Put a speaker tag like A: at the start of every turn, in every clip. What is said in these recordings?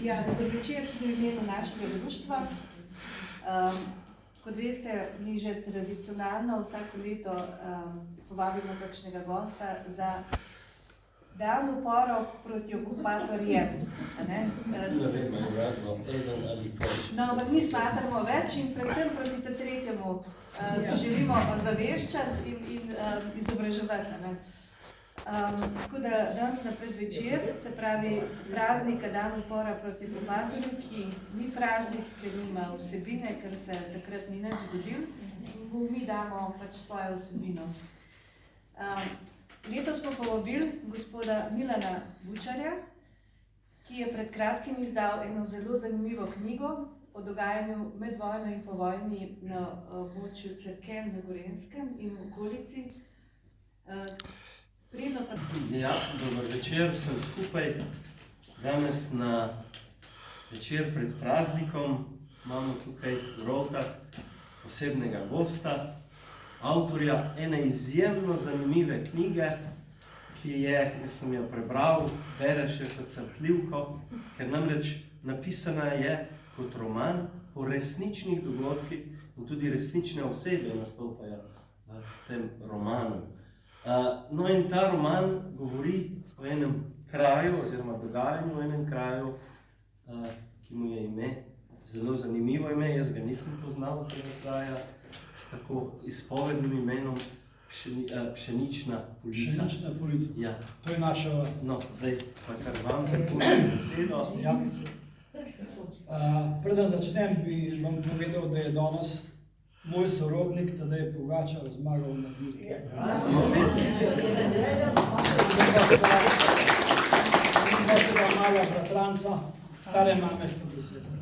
A: Ja, dober večer tudi v imenu našega društva. Kot veste, mi že tradicionalno vsako leto povabimo kakšnega gosta za dan upora proti okupatorjem. No, ampak mi smatramo več in predvsem proti tretjemu se želimo ozaveščati in izobraževati. Tako da danes na predvečer, se pravi praznika dan upora proti okupatorju, ki ni praznik, ker nima vsebine, ker se takrat ni nič zgodil, mi damo pač svojo vsebino. Letos smo povabili gospoda Milana Bučarja, ki je pred kratkim izdal eno zelo zanimivo knjigo o dogajanju med vojno in po vojni na območju Cerkelj na Gorenjskem in v okolici.
B: Ja, dober večer vsem skupaj. Danes na večer pred praznikom imamo tukaj v Rovtah posebnega gosta, avtorja ene izjemno zanimive knjige, ki je, jaz sem jo prebral, bereš jo kot srhljivko, ker namreč napisana je kot roman po resničnih dogodkih in tudi resnične osebe nastopajo v tem romanu. No in ta roman govori o enem kraju oziroma dogajanju v enem kraju, ki mu je ime, zelo zanimivo ime, jaz ga nisem poznal tega kraja, s tako izpovednim imenom Pšenična polica.
C: Pšenična polica,
B: ja.
C: To je naša vas.
B: No, zdaj pa kar vam prepuščam besedo.
C: Ja. Preden začnem, bi vam povedal, da je danes moj sorodnik, Tadej Pogačar, zmagal na dirki. Našega mala bratranca, stare mame sta do sestre.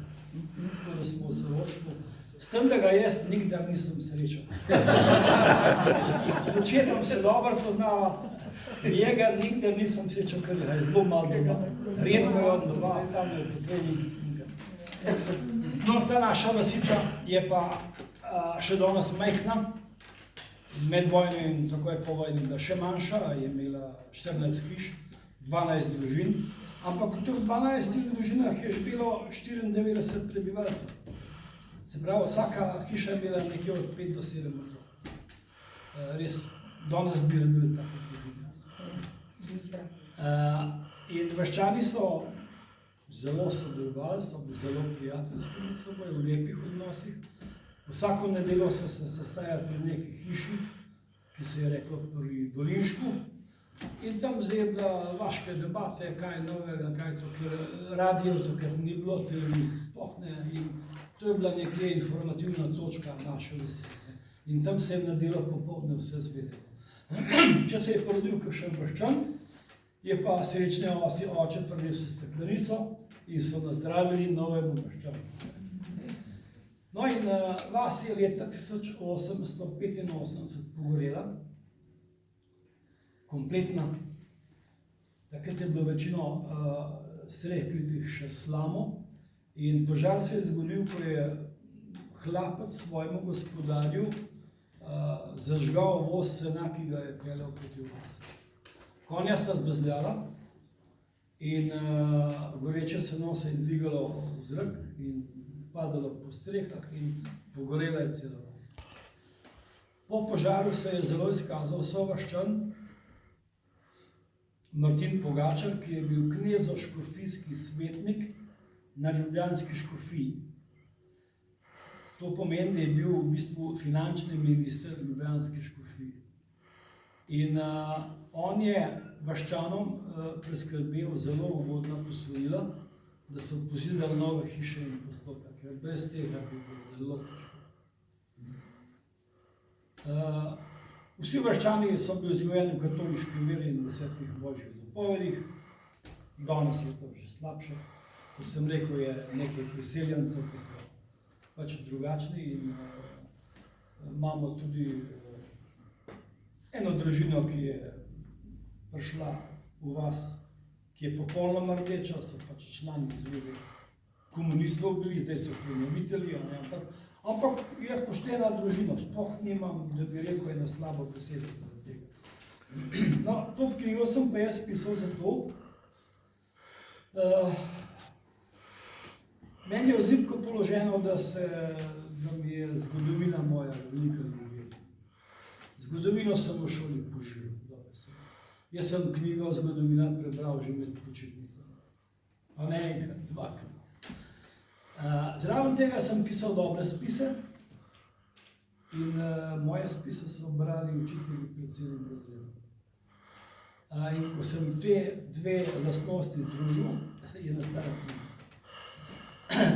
C: Tako da smo v sorodstvu. S tem, da ga jaz nikdar nisem srečal. S očetom se dobro poznava, njega nikdar nisem srečal, ker ga je zelo malo doma. Redko je od doma, stavno je po treningih. No, ta naša vasica je pa še danes majhna, med vojno in tako je po vojni bila še manjša, je imela 14 hiš, 12 družin, ampak v teh 12 družinah je živelo 94 prebivalcev. Se pravi, vsaka hiša je imela nekje od 5 do 7 otrok. Res, danes bi rabili tako družine. In vaščani so zelo sodelovali, so bili zelo prijateljski med seboj, v lepih odnosih. Vsako nedeljo so se sestajali pri neki hiši, ki se je reklo pri Dolinšku, in tam zdaj je bila vaške debate, kaj je novega, kaj je to, ker radio takrat ni bilo, televizij sploh ne, in to je bila nekje informativna točka naše vasi. In tam se je nedeljo popoldne vse zvedelo. Če se je porodil kakšen vaščan, je pa srečne oče prinesel steklenico in so nazdravili novemu vaščanu. No in vas je leta 1885 pogorela, kompletna. Takrat je bilo večino streh kritih še slamo in požar se je zgodil, ko je hlapec svojemu gospodarju zažgal voz sena, ki ga je peljal proti vasi. Konja sta zbezljala in goreče seno se je dvigalo v zrak in padalo po strehah in pogorela je cela vas. Po požaru se je zelo izkazal sovaščan Martin Pogačar, ki je bil knezov škofijski svetnik na ljubljanski škofiji. To pomeni, da je bil v bistvu finančni minister ljubljanske škofije. In on je vaščanom preskrbel zelo ugodna posojila, da so pozidali nove hiše in postopke, ker brez tega bi bilo zelo težko. Vsi vaščani so bili vzgojeni v katoliški veri in v svetih božjih zapovedih, danes je to že slabše. Kot sem rekel, je nekaj priseljencev, ki so pač drugačni in imamo tudi eno družino, ki je prišla v vas, ki je popolnoma rdeča, so pač člani zveze komunistov bili, zdaj so prenovitelji, ampak je poštena družina, sploh nimam, da bi rekel eno slabo besedo od tega. No, to knjigo sem pa jaz pisal zato, Meni je v zibko položeno, da mi je zgodovina moja velika ljubezen. Zgodovino sem v šoli poživel. Jaz sem knjigo zgodovina prebral že med počitnicami. Pa ne enkrat, dvakrat. Zraven tega sem pisal dobre spise in moje spise so brali učitelji pred celim razredom. In ko sem dve lastnosti združil, je nastala knjiga.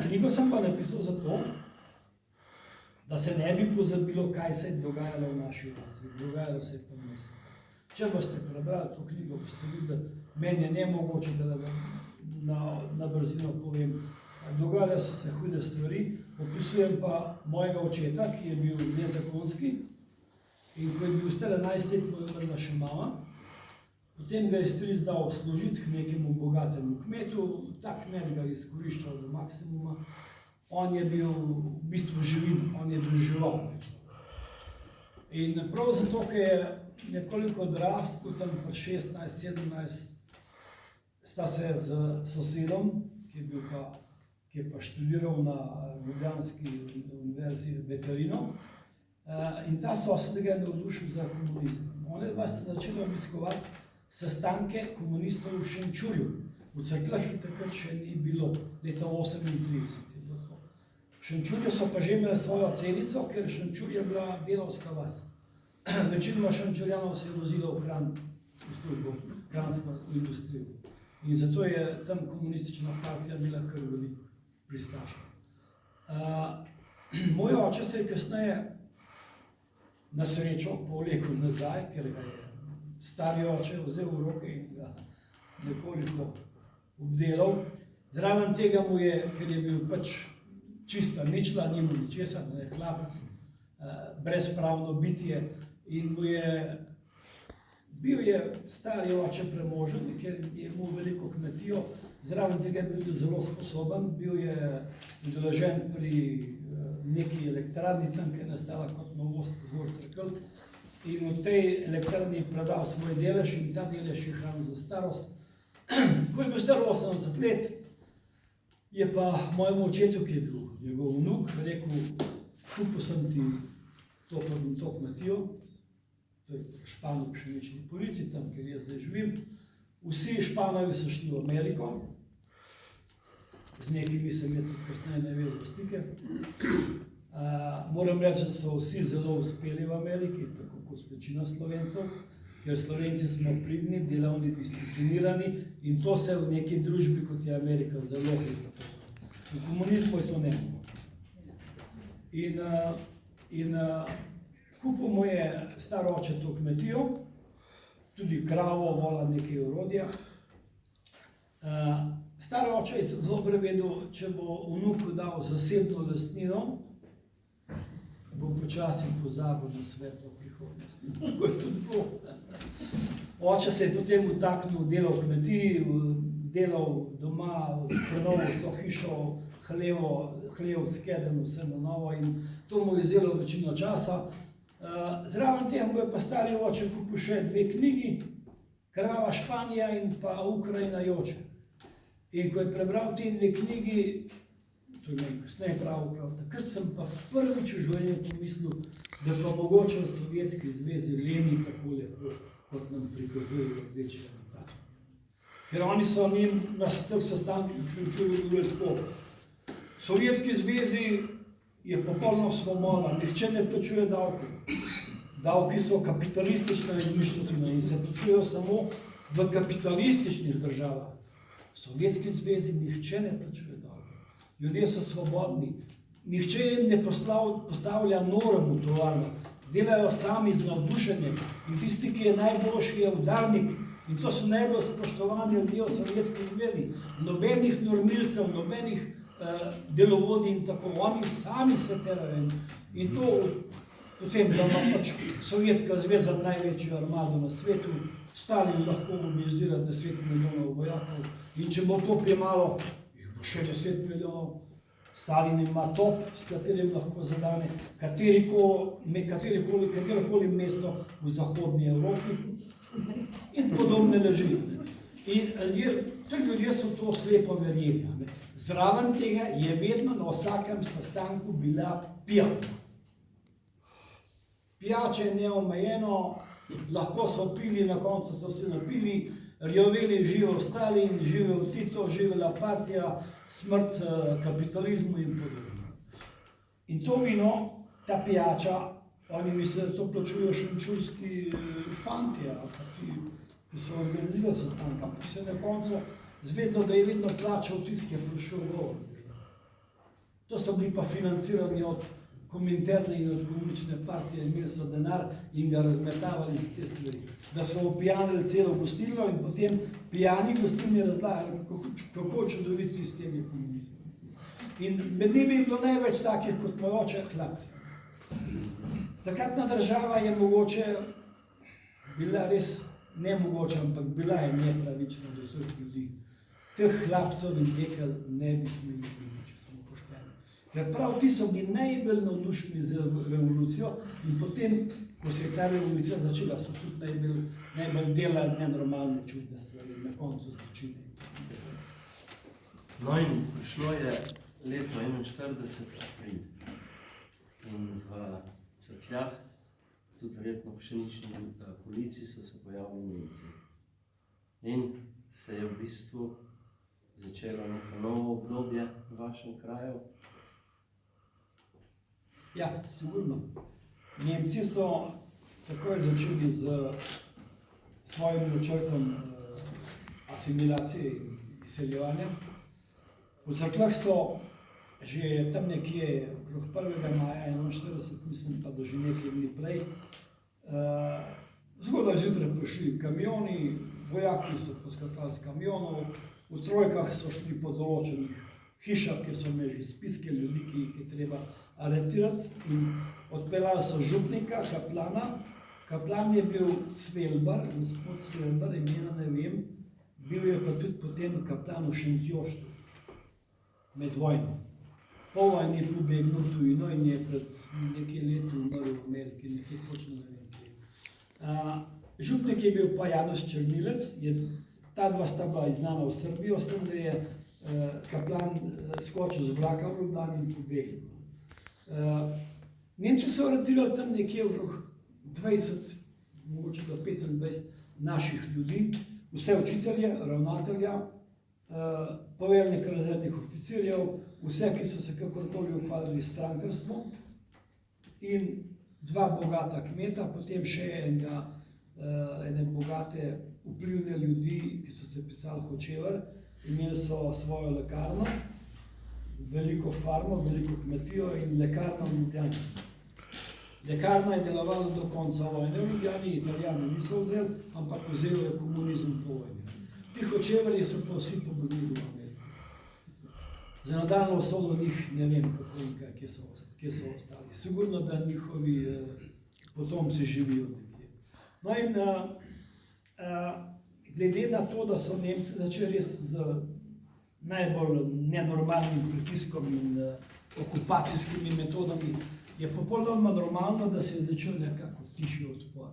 C: Knjigo sem pa napisal zato, da se ne bi pozabilo, kaj se je dogajalo v naši vasi. Dogajalo se je pa mislim. Če boste prebrali to knjigo, boste videli, meni je nemogoče, da na brzino povem. Dogajale so se hude stvari, opisujem pa mojega očeta, ki je bil nezakonski in ko je bil star 11 let, mu je umrla še mama. Potem ga je stric dal služiti k nekemu bogatemu kmetu, ta kmet ga je izkoriščal do maksimuma. On je bil v bistvu živin, on je bil žival. In prav zato, ker je nekoliko odrastel, tam pa 16-17, sta se z sosedom, ki je pa študiral na ljubljanski univerzi veterino, in ta sosed ga je navdušil za komunizem. One dva sta začeli obiskovati sestanke komunistov v Šenčurju. V Cerkljah takrat še ni bilo, leta 1938 je bilo to. V Šenčurju so pa že imeli svojo celico, ker Šenčur je bila delavska vas. Večinoma Šenčurjanov se je vozilo v Kranj, v službo, v kranjsko industrijo. In zato je tam komunistična partija bila kar veliko pristašna. Moj oče se je kasneje na srečo povlekel nazaj, ker ga je stari oče vzel v roke in ga nekoliko obdelal. Zraven tega mu je, ker je bil pač čista ničla, ni mu ničesar, hlapec, brezpravno bitje in bil je stari oče premožen, ker je imel veliko kmetijo, zraven tega je bil tudi zelo sposoben, bil je udeležen pri neki elektrarni, tam, ki je nastala kot novost Zgor Cerkelj, in v tej elektrarni predal svoj delež in ta delež je hranil za starost. Ko je bil star 80 let, je pa mojemu očetu, ki je bil njegov vnuk, rekel, kupil sem ti to kmetijo, to je Špan v Pšenični Polici, tam, kjer jaz zdaj živim. Vsi Španovi so šli v Ameriko, z nekimi sem jaz tudi kasneje navezal stike. Moram reči, da so vsi zelo uspeli v Ameriki, tako kot večina Slovencev, ker Slovenci smo pridni, delavni, disciplinirani in to se v neki družbi, kot je Amerika, zelo hitro. V komunizmu je to nemogoče. In kupil mu je star oče to kmetijo, tudi kravo, vola, nekaj orodja. Star oče je zelo vedel, če bo vnuku dal zasebno lastnino, bo počasi pozabil na svetlo prihodnost. Tako je tudi bilo. Oče se je potem vtaknil, delal v kmetiji, delal doma, prenovil so hišo, hlev, skedenj, vse na novo in to mu je vzelo večino časa. Zraven tega mu je pa stari oče kupil še dve knjigi, Krvava Španija in pa Ukrajina joče. In ko je prebral te dve knjigi, to je kasneje prav, takrat sem pa prvič v življenju pomislil, da pa mogoče v Sovjetski zvezi leni tako lepo, kot nam prikazujejo rdeči elementarji. Ker oni so njim na teh sestankih v Šenčurju govorili tako, v Sovjetski zvezi je popolna svoboda, nihče ne plačuje davkov. Davki so kapitalistična izmišljotina in se plačujejo samo v kapitalističnih državah. V Sovjetski zvezi nihče ne plačuje davkov. Ljudje so svobodni. Nihče jim ne postavlja norm v tovarnah. Delajo sami z navdušenjem. In tisti, ki je najboljši, je udarnik. In to so najbolj spoštovani ljudje v Sovjetski zvezi. Nobenih normilcev, nobenih delovodij in tako. Oni sami se terajo. In to potem, da ima pač Sovjetska zveza največjo armado na svetu, Stalin lahko mobilizira 10 milijonov vojakov in če bo to premalo, jih bo še 10 milijonov. Stalin ima top, s katerim lahko zadane katerokoli mesto v zahodnji Evropi in podobne leži. In ljudje ti ljudje so to slepo verjeli. a ne. Zraven tega je vedno na vsakem sestanku bila pijača. Pijače je neomejeno, lahko so pili, na koncu so se napili, rjoveli, živel Stalin, živel Tito, živela partija, smrt kapitalizmu in podobno. In to vino, ta pijača, oni mislijo, da to plačujejo šenčurski fantje, ki so organizirali sestanka, ampak se na koncu zvedlo, da je vedno plačal tisti, ki je prišel govor. To so bili pa financirani od Kominterne in od komunistične partije, imeli so denar in ga razmetavali z te stvari. Da so opijanili celo gostilno in potem pijani gostilni razlagali, kako čudovit sistem je komunizem. In med njimi je bilo največ takih kot moj oče hlapci. Takratna država je mogoče bila res nemogoče, ampak bila je nepravična do teh ljudi. Teh hlapcev in dekel ne bi smeli biti, če smo pošteni. Ker prav ti so bili najbolj navdušeni za revolucijo in potem, ko se je ta revolucija začela, so tudi najbolj delali nenormalne čudne stvari, na koncu zločine.
B: No in prišlo je leto 41. april in v Cerkljah, tudi verjetno v pšenični policiji, so se pojavili Nemci. In se je v bistvu začelo neko novo obdobje v vašem kraju.
C: Ja, sigurno. Nemci so takoj začeli z svojim načrtom asimilacije in izseljevanja. V Cerkljah so že tam nekje okrog 1. maja 41, mislim pa, da že nekaj dni prej, zgodaj zjutraj prišli kamioni, vojaki so poskakali z kamionov, v trojkah so šli po določenih hišah, kjer so imeli že spiske ljudi, ki jih je treba aretirati, in odpeljali so župnika, kaplana. Kaplan je bil Svelbar, gospod Svelbar, imena ne vem, bil je pa tudi potem kaplan v Šentjoštu med vojno. Po vojni je pobegnil v tujino in je pred nekaj leti umrl v Ameriki, nekaj točno ne vem kje. Župnik je bil pa Janez Črnilec, ta dva sta bila iznana v Srbijo, s tem, da je kaplan skočil z vlaka v Ljubljani in pobegnil. Nemci so aretirali tam nekje okrog 20, mogoče do 25 naših ljudi, vse učitelje, ravnatelja, poveljnika rezervnih oficirjev, vse, ki so se kakorkoli ukvarjali s strankarstvom, in dva bogata kmeta, potem še ene bogate vplivne ljudi, ki so se pisali Hočevar, imeli so svojo lekarno, veliko farmo, veliko kmetijo in lekarno v Ljubljani. Lekarna je delovala do konca vojne v Ljubljani, Italijani niso vzeli, ampak vzeli je komunizem po vojni. Ti Hočevarji so pa vsi pobegnili v Ameriko. Za nadaljno usodo njih ne vem, kako in kaj, kje so ostali. Sigurno, da njihovi potomci živijo nekje. No in glede na to, da so Nemci začeli res z najbolj nenormalnim pritiskom in okupacijskimi metodami, je popolnoma normalno, da se je začel nekako tihi odpor.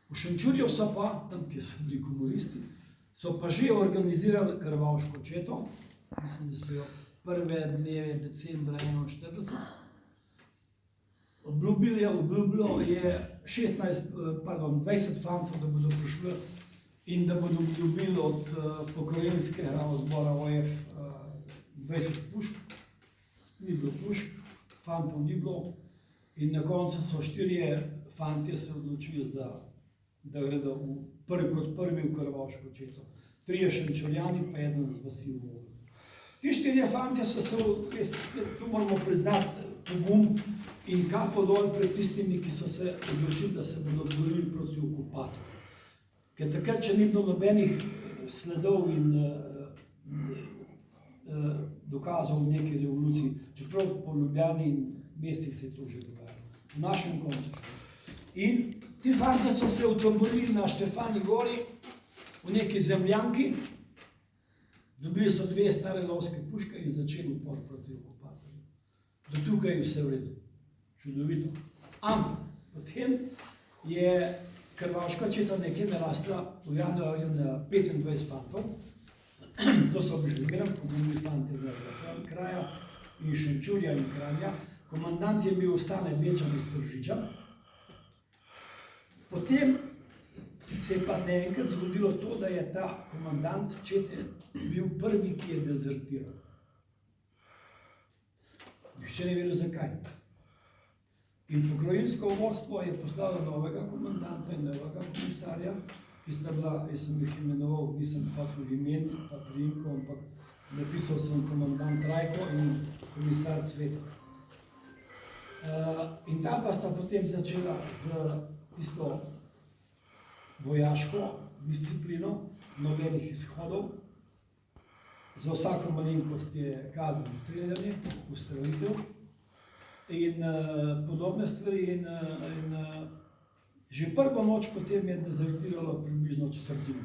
C: V Šenčurju so pa, tam, kjer so bili komunisti, so pa že organizirali krvavško četo, mislim, da so jo prve dneve decembra 41. Obljubilo je 20 fantov, da bodo prišli in da bodo dobili od pokrajinskega zbora OF 20 pušk. Ni bilo pušk, fantov ni bilo, in na koncu so 4 fantje se odločili, da gredo kot prvi v krvavško četo. 3 Šenčurjani, pa 1 z vasi v Voglu. Ti 4 fantje so se, tu moramo priznati, pogum in kapo dol pred tistimi, ki so se odločili, da se bodo borili proti okupatorju. Ker takrat, če ni bilo nobenih sledov in dokazov v neki revoluciji, čeprav po Ljubljani in mestih se je to že dogajalo, v našem kontekstu. In ti fantje so se utoborili na Štefani gori, v neki zemljanki, dobili so 2 stare lovske puške in začeli upor proti okupatorju. Do tukaj je vse v redu. Čudovito. Ampak potem je krvavška četa nekje narasla v januarju na 25 fantov To so bili zmeraj pogumni fanti iz našega kraja in Šenčurja in Kranja. Komandant je bil Stane Bečan iz Tržiča. Potem se je pa naenkrat zgodilo to, da je ta komandant čete bil prvi, ki je dezertiral. Nihče ne vedel zakaj. In pokrajinsko vodstvo je poslalo novega komandanta in novega komisarja, ki sta bila, jaz sem jih imenoval, nisem hotel imen, pa priimkov, ampak napisal sem komandant Rajko in komisar Cvetek. In ta pa sta potem začela z tisto vojaško disciplino, nobenih izhodov. Za vsako malenkost je kazen streljanje, ustrelitev in podobne stvari. In že prvo noč potem je dezertiralo približno četrtino.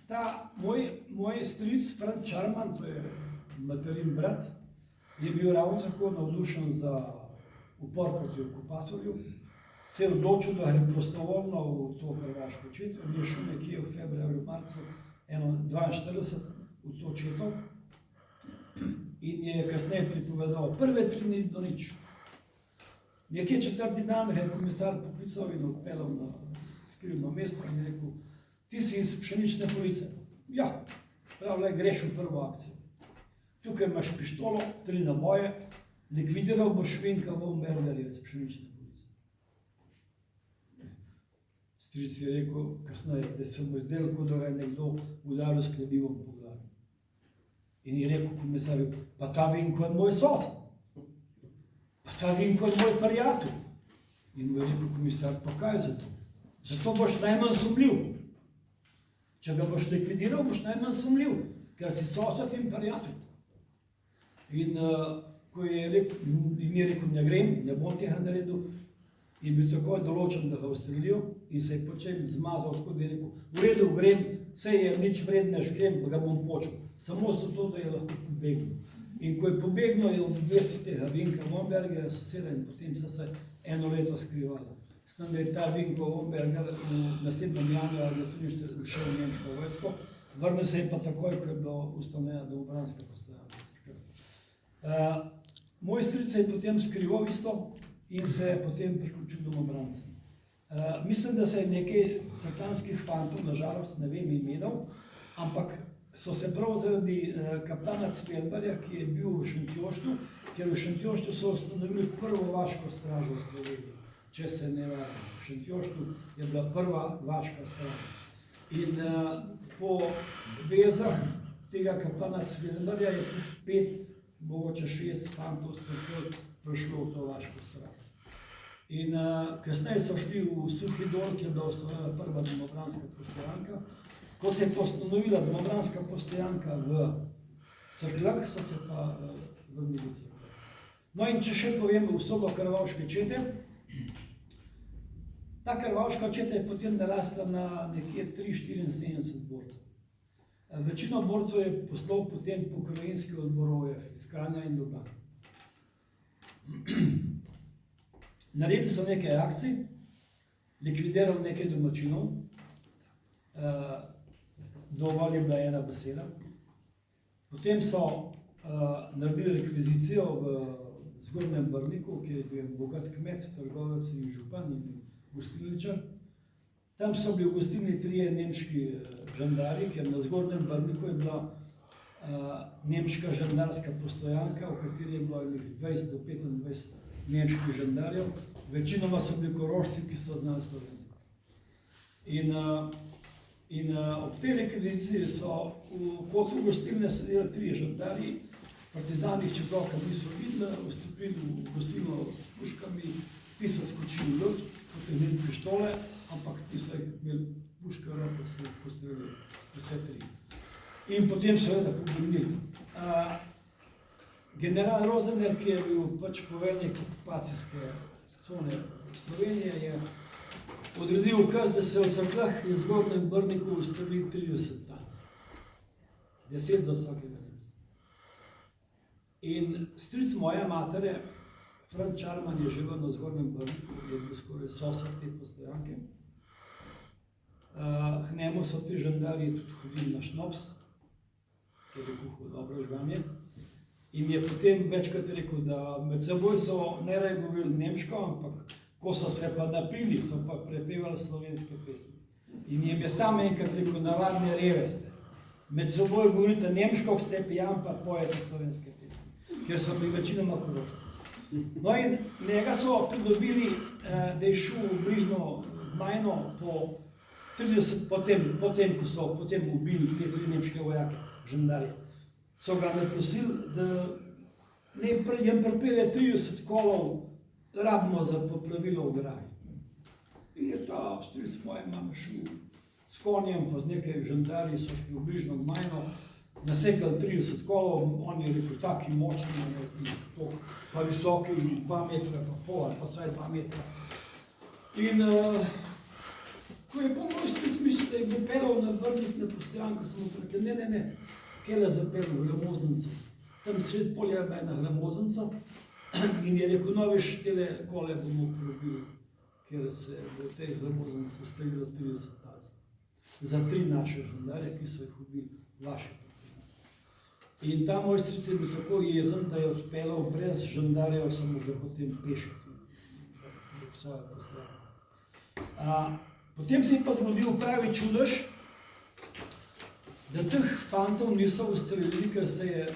C: Ta moj stric, Franc Čarman, to je materin brat, je bil ravno tako navdušen za upor proti okupatorju. Se je odločil, da gre prostovoljno v to hrvaško četo. On je šel nekje v februarju, marcu 1942 v to četo in je kasneje pripovedal prve 3 dni do nič. Nekje 4. dan je komisar poklical in odpeljal na skrivno mesto in je rekel: ti si iz pšenične police. Ja, prav, greš v prvo akcijo. Tukaj imaš pištolo, 3 naboje, likvidiral boš Vinka Vombergarja iz pšenične police. Stric je rekel kasneje, da se mu zdelo, kot da je nekdo udaril s kladivom po glavi. In je rekel komisarju: pa ta Vinko je moj sosed. Pa ta Vinko je moj prijatelj. In mu je rekel komisar: pa kaj je zato? Zato boš najmanj sumljiv. Če ga boš likvidiral, boš najmanj sumljiv, ker si sosed in prijatelj. In ko je rekel, ne grem, ne bom tega naredil, je bil takoj določen, da ga ustrelijo in se je počem zmazal, tako da je rekel: v redu, grem, vse je nič vrednež, grem, pa ga bom počel. Samo zato, da je lahko pobegnil. In ko je pobegnil, je obvestil tega Vinka Vombergarja, soseda, in potem so se 1 leto skrivali. S tem je ta Vinko Vombergar v naslednjem januarju 1943 šel v nemško vojsko, vrnil se je pa takoj, ko je bilo ustanovljena domobranska postaja. Moj stric se je potem skrival isto in se je potem priključil domobrancem. Mislim, da se je nekaj cerklanskih fantov, nažalost ne vem imenov, ampak so se prav zaradi kapitana Cvelbarja, ki je bil v Šentjoštu, ker v Šentjoštu so ustanovili prvo vaško stražo v Sloveniji, če se ne varam. V Šentjoštu je bila prva vaška straža. In po vezah tega kapitana Cvelbarja je tudi 5, mogoče 6 fantov s cerkve prišlo v to vaško stražo. In kasneje so šli v Suhi Dol, ki je bila ustanovljena prva domobranska postojanka. Ko se je ustanovila domobranska postojanka v Cerkljah, so se pa vrnili v Cerkljah. No in če še povem usodo krvavške čete, ta krvavška četa je potem narasla na nekje 374 borcev. Večino borcev je poslal potem pokrajinski odbor iz Kranja in Ljubljane. Naredili so nekaj akcij, likvidirali nekaj domačinov, dovolj je bila ena beseda. Potem so naredili rekvizicijo v Zgornjem Brniku, ki je bil bogat kmet, trgovec in župan in gostilničar. Tam so bili v gostilni 3 nemški žandari, ker na Zgornjem Brniku je bila nemška žandarska postojanka, v kateri je bilo 20 do 25 nemških žandarjev. Večinoma so bili Korošci, ki so znali slovensko. In ob tej rekviziciji so v kotlu gostilne sedeli 3 žandarji, partizani čez oka niso videli, vstopili v gostilno s puškami, ti so skočili v luft, potegnili pištole, ampak ti so jih imeli puške v roke, so jih postrelili vse 3. In potem seveda pobegnili. General Rozener, ki je bil pač poveljnik okupacijske cone Slovenije, je odredil ukaz, da se v Cerkljah in Zgornjem Brniku ustreli 30 talcev. 10 za vsakega Nemca. In stric moje matere, Franc Čarman, je živel na Zgornjem Brniku, je bil skoraj sosed te postojanke. K njemu so ti žandarji tudi hodili na šnops, ker je kuhal dobro žganje. In je potem večkrat rekel, da med seboj so ne raje govorili nemško, ampak ko so se pa napili, so pa prepevali slovenske pesmi. In jim je sam enkrat rekel, navadne reve ste. Med seboj govorite nemško, ko ste pijan, pa pojete slovenske pesmi, ker so bili večinoma koropci. No in njega so pridobili, da je šel v bližnjo Gmajno po 30, potem, ko so potem ubili te 3 nemške vojake, žandarje. So ga naprosili, da jim pripelje 30 kolov rabimo za popravilo ograje. In je ta stric moje mame šel s konjem, pa z nekaj žandarji so šli v bližnjo Gmajno, nasekali 30 kolov, on je rekel, taki močni, pa visoki, 2 metra, pa pol, pa vsaj 2 metra. In ko je pomoj stric mislil, da je bo pelal na Brnik na Postojanko, sem mu rekel, ne, kele zapelal v Gramoznico. Tam sred polja je ena Gramoznica in je rekel, no veš, tele kole bomo uporabili, ker se bo v tej Gramoznici ustrelilo 30 talcev. Za 3 naše žandarje, ki so jih ubili, vaše. In ta moj stric je bil tako jezen, da je odpeljal brez žandarjev, samo ga potem pešati. Potem se je pa zgodil pravi čudež, da teh fantov niso ustrelili, ker se je,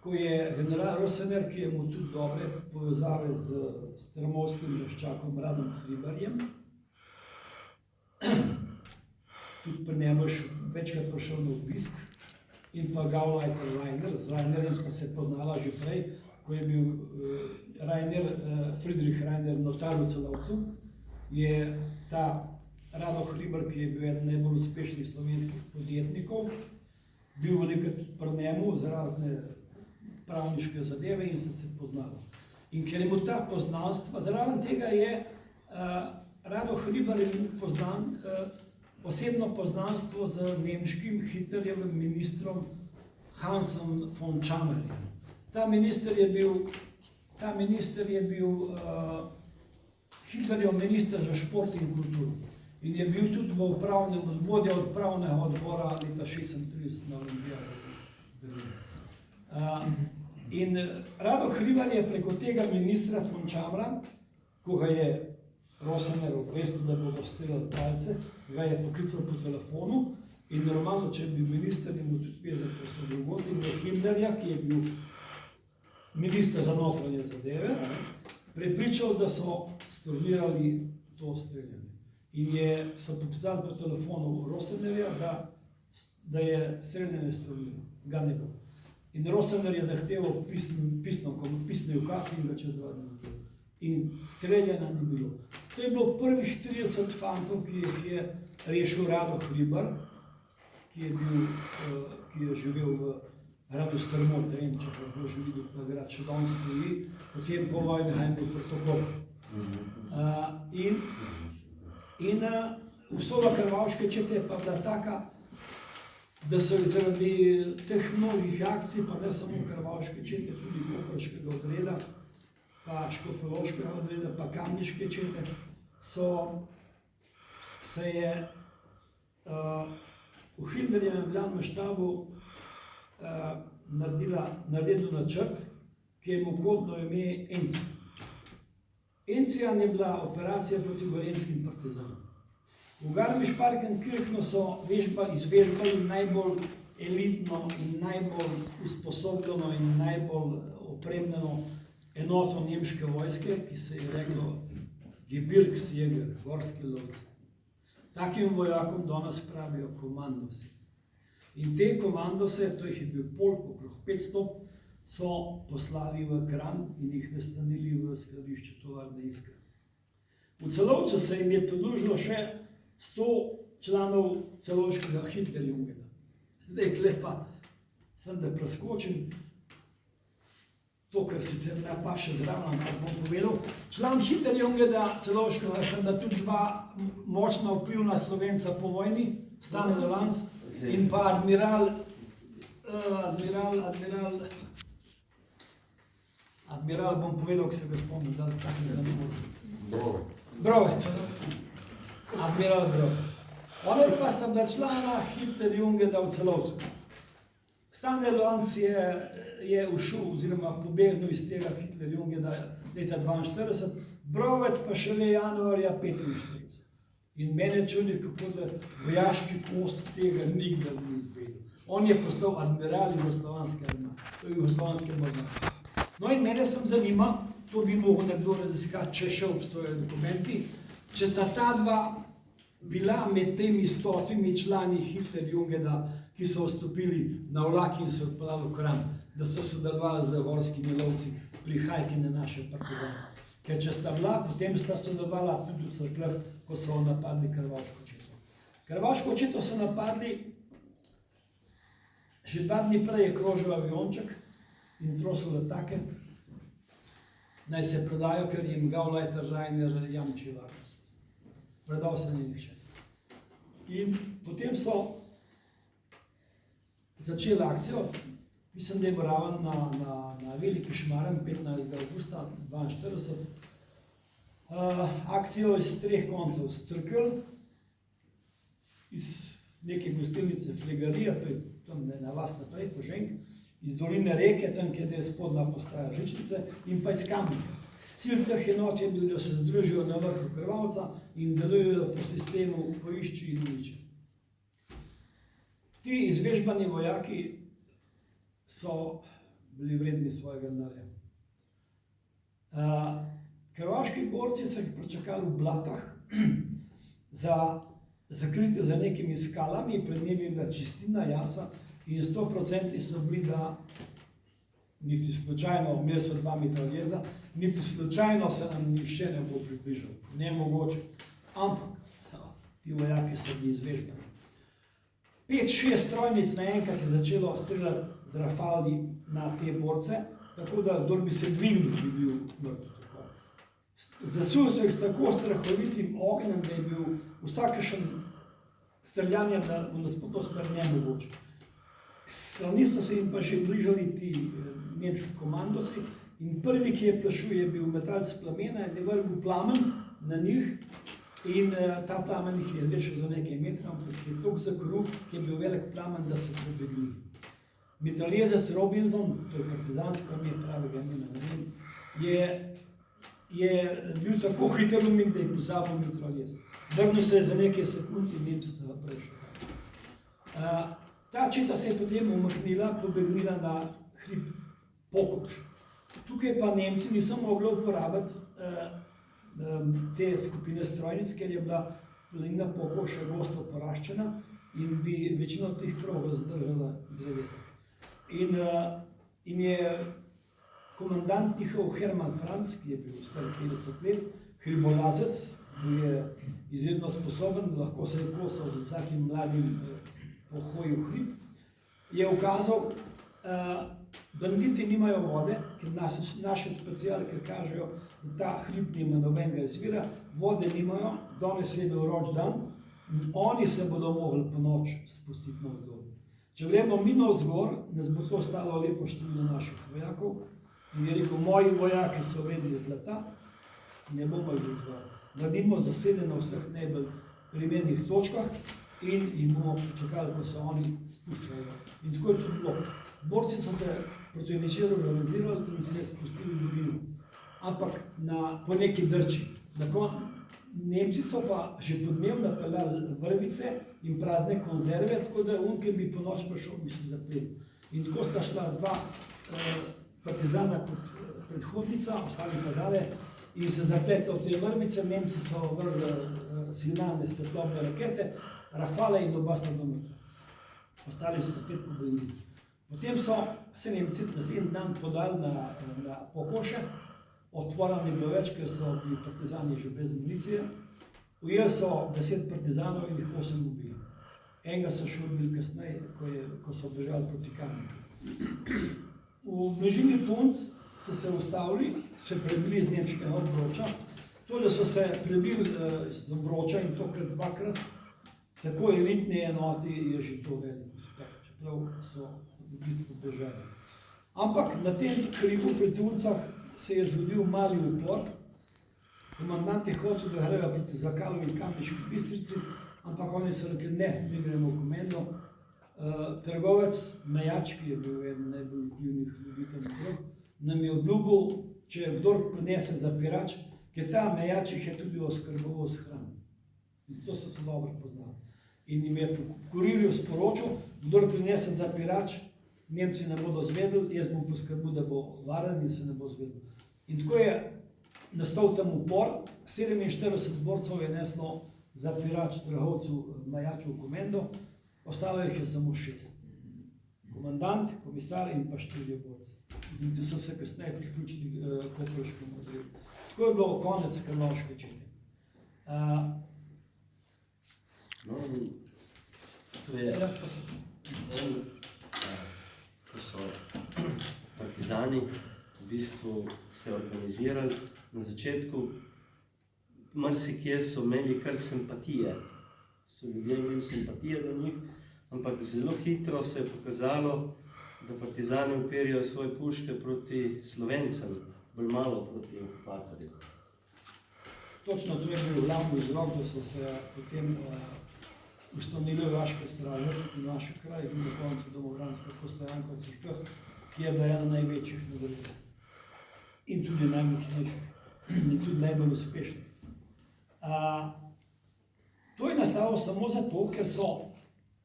C: ko je general Rosener, ki je mu tudi dobre povezave z trmovskim meščakom Radom Hribarjem, tudi pri njemu večkrat prišel na obisk, in pa Gauleiter Rainer, z Rainerjem sta se poznala že prej, ko je bil Friedrich Rainer notar v Celovcu, je ta Rado Hribar, ki je bil eden najbolj uspešnih slovenskih podjetnikov, bil velikrat pri njemu za razne pravniške zadeve in se poznalo. In ker je mu ta poznanstva, zraven tega je Rado Hribar poznan, osebno poznanstvo z nemškim Hitlerjevim ministrom Hansom von Čamerjem. Ta minister je bil Hitlerjev minister za šport in kulturo in je bil tudi vodja upravnega odbora leta 1936 na Olimpijadi. In Rado Hribar je preko tega ministra von Čamra, ko ga je Rosener obvestil, da bodo streljali talce, ga je poklical po telefonu in normalno, če bi minister jim tudi vezal, ko so bil gost, in je Himmlerja, ki je bil minister za notranje zadeve, prepričal, da so stornirali to streljanje. In so poklicali po telefonu Rosenerja, da je streljanje stornilo, ga ne bo. In Rosener je zahteval pisni ukaz in ga čez 2 dni dobil. In streljanja ni bilo. To je bilo prvih 30 fantov, ki jih je rešil Rado Hribar, ki je živel v gradu Strmol, ne vem, če pa bo že videl ta grad, še danes stoji, potem po vojni je imel protokol. In usoda krvavške čete pa bila taka, da so zaradi teh mnogih akcij, pa ne samo krvavške čete, tudi koprškega odreda, pa škofjeloškega odreda, pa kamniške čete, se je v Himmlerjevem glavnem štabu naredil načrt, ki je mu kodno ime Enzian. Enzian je bila operacija proti gorenjskim partizanom. V Garmisch-Partenkirchenu so izvežbali najbolj elitno in najbolj usposobljeno in najbolj opremljeno enoto nemške vojske, ki se je reklo Gebirgsjäger, gorski lovci. Takim vojakom danes pravijo komandosi. In te komandose, to jih je bil polk, okrog 500, so poslali v Kranj in jih nastanili v skladišče tovarne Iskra. V Celovcu se jim je pridružilo še 100 članov celovškega Hitlerjungena. Zdaj klepa, sem da preskočim, to, kar sicer ne paše zraven, ampak bom povedal. Član Hitlerjungena celovškega, sem da tudi 2 močna vplivna Slovenca po vojni, Stane Dolanc in pa admiral, bom povedal, ki se ga spomnim, da takega ne morem. Brovec. Admiral Brovec. Ona dva sta bila člana Hitlerjungenda v Celovcu. Stane Lonc je ušel oziroma pobegnil iz tega Hitlerjungenda leta 1942, Brovec pa šele januarja 1945. In mene čudi, kako da vojaški post tega nikdar ni izvedel. On je postal admiral Jugoslovanske mornarice. No in mene sem zanima, to bi mogel nekdo raziskati, če še obstojajo dokumenti, če sta ta dva bila med temi 100 člani Hitlerjungenda, ki so vstopili na vlak in se odpeljali v Kranj, da so sodelovali z gorskimi lovci pri hajki na naše partizane. Ker če sta bila, potem sta sodelovala tudi v Cerkljah, ko so napadli Krvavško četo. Krvavško četo so napadli, že 2 dni prej je krožil avionček in trosil letake, naj se predajo, ker jim Gauleiter Rainer jamči varnost. Predal se ni nihče. In potem so začeli akcijo, mislim, da je Braven na Veliki Šmarem 15. augusta 1942, akcijo iz 3 koncev, z Cerkelj, iz neke gostilnice Flegarija, to je tam na vas naprej, Poženk, iz doline Reke, tam, kjer je spodnja postaja Žičnice, in pa iz Kamnika. Cilj teh enot je bil, da se združijo na vrhu Krvavca in delujejo po sistemu poišči in uniči. Ti izvežbani vojaki so bili vredni svojega denarja. Krvavški borci so jih pričakali v blatah, zakriti za nekimi skalami, pred njimi je bila čistina, jasa, in 100% so bili, da niti slučajno, imeli so 2 mitraljeza, niti slučajno se nam nihče ne bo približal. Nemogoče. Ampak ti vojaki so bili izvežbani. 5-6 strojnic naenkrat je začelo streljati z rafali na te borce, tako da kdor bi se dvignil, bi bil mrtev. Zasul so jih s tako strahovitim ognjem, da je bil vsakešen streljanje v nasprotno smer nemogoče. Strani so se jim pa že bližali ti nemški komandosi in prvi, ki je plašil, je bil metalc plamena in je vrgel plamen na njih in ta plamen jih je zrešil za nekaj metrov, ampak je toliko zakoril, ki je bil velik plamen, da so pobegli. Mitraljezec Robinson, to je partizansko ime, pravega imena ne vem, je bil tako hiter umik, da je pozabil mitraljez. Vrnil se je za nekaj sekund in Nemci se prešli. Ta četa se je potem umaknila, pobegnila na hrib Pokoč. Tukaj pa Nemci niso mogli uporabiti te skupine strojnic, ker je bila planina Pokoča gosto poraščena in bi večino teh krogov zdržala drevesa. In je komandant njihov Hermann Franz, ki je bil star 50 let, hribolazec, bil je izredno sposoben, lahko se je kosal z vsakim mladim po hoju v hrib, je ukazal, banditi nimajo vode, ker naše specialke kažejo, da ta hrib nima nobenega izvira, vode nimajo, danes je bil roč dan in oni se bodo mogli po noč spustiti navzdol. Če gremo mi navzgor, nas bo to stalo lepo število naših vojakov in je rekel, moji vojaki so vredni zlata, ne bomo jih vzgor. Naredimo zasede na vseh najbolj primernih točkah in jih bomo počakali, ko se oni spuščajo. In tako je tudi bilo. Borci so se proti večeru organizirali in se spustili v dolino. Ampak po neki drči. Nemci so pa že podnev napeljali vrvice in prazne konzerve, tako da ki bi po noč prišel, bi se zapel. In tako sta šla 2 partizana kot predhodnica, ostali kazale, in se zapletla v te vrvice. Nemci so vrgli signalne svetlobne rakete, rafale in oba sta domrtva. Ostali so se 5 pobrinili. Potem so se Nemci naslednji dan podali na Pokoše, odpora ni bilo več, ker so bili partizani že brez municije. Ujeli so 10 partizanov in jih 8 ubili. Enega so še ubili kasneje, ko so bežali proti Kamniku. V bližini Tunc so se ustavili, se prebili z nemškega obroča. To, da so se prebili z obroča in tokrat 2-krat, tako elitne enoti, je že to velik uspeh, čeprav so v bistvu bežali. Ampak na tem hribu pri Tuncah se je zgodil mali upor. Komandant je hotel, da grejo proti Zakalu in Kamniški Bistrici, ampak oni so rekli, ne, mi gremo v komendo. Trgovec Mejač, ki je bil eden najbolj vplivnih ljudi tam okrog, nam je obljubil, če kdor prinese zapirač, ker ta Mejač jih je tudi oskrboval s hrano. In to so se dobro poznali. In jim je po kurirju sporočil, kdor prinese zapirač, Nemci ne bodo zvedeli, jaz bom poskrbel, da bo varen in se ne bo zvedel. In tako je nastal tam upor, 47 borcev je neslo zapirač trgovcev Mejaču v komendo, ostalo jih je samo 6. Komandant, komisar in pa 4 borci. In so se kasneje priključili Koprškemu odredu. Tako je bilo konec Krnovške čete.
B: No, to je, ko so partizani v bistvu se organizirali, na začetku marsikje so imeli kar simpatije. So ljudje imeli simpatije do njih, ampak zelo hitro se je pokazalo, da partizani uperijo svoje puške proti Slovencem, bolj malo proti okupatorju.
C: Točno, to je bil glavni vzrok, da so se potem ustanovili vaške straže v naših krajih in do konca domobranska postojanka v Cerkvah, ki je bila ena največjih na Dolenjski. In tudi najmočnejših in tudi najbolj uspešnih. To je nastalo samo zato, ker so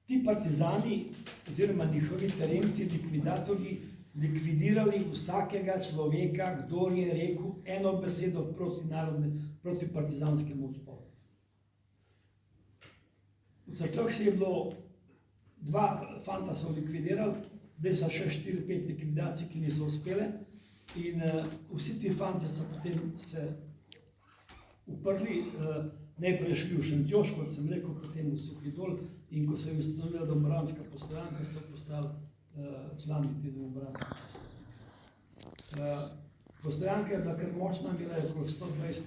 C: ti partizani oziroma njihovi terenci, likvidatorji, likvidirali vsakega človeka, kdor je rekel eno besedo proti partizanskemu odporu. V Cerkljah si je bilo 2 fanta so likvidirali, bili so še 4-5 likvidacij, ki niso uspele in vsi ti fanti so potem se uprli, najprej šli v Šentjož, kot sem rekel, potem v Suhi Dol in ko se je ustanovila domobranska postojanka, so postali člani te domobranske postojanke. Postojanka je bila kar močna, bila je okrog 120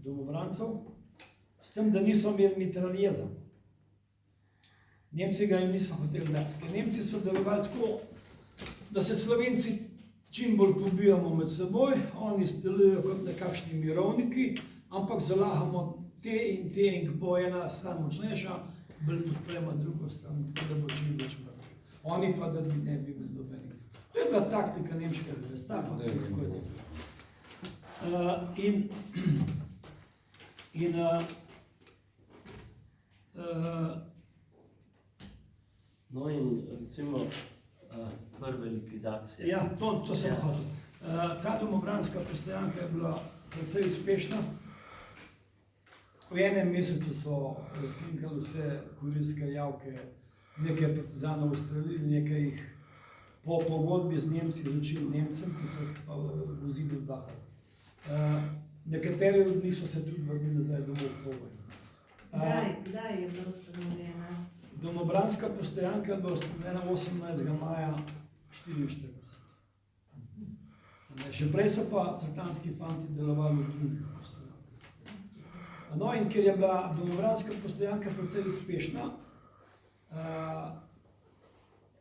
C: domobrancev, s tem, da niso imeli mitraljeza. Nemci ga jim niso hoteli dati, ker Nemci so delovali tako, da se Slovenci čim bolj pobijamo med seboj, oni delujejo kot nekakšni mirovniki, ampak zalahamo te in bo ena stran močnejša, bolj podprema drugo stran, tako da bo čim več mrtvih. Oni pa, da ne bi imeli nobenih. To je bila taktika nemškega gestapa, tako je delala.
B: No in recimo prve likvidacije.
C: Ja, to sem hotel. Ta domobranska postojanka je bila precej uspešna. V enem mesecu so razkrinkali vse kurirske javke, nekaj partizanov ustrelili, nekaj jih po pogodbi z Nemci izročili Nemcem, ki so jih pa vozili v Dachau. Nekateri od njih so se tudi vrnili nazaj domov v Troboj.
A: Kdaj je bila ustanovljena?
C: Domobranska postojanka je bila ustanovljena 18. maja 1944. Še prej so pa cerkljanski fanti delovali v drugih postojankah. No in ker je bila domobranska postojanka precej uspešna,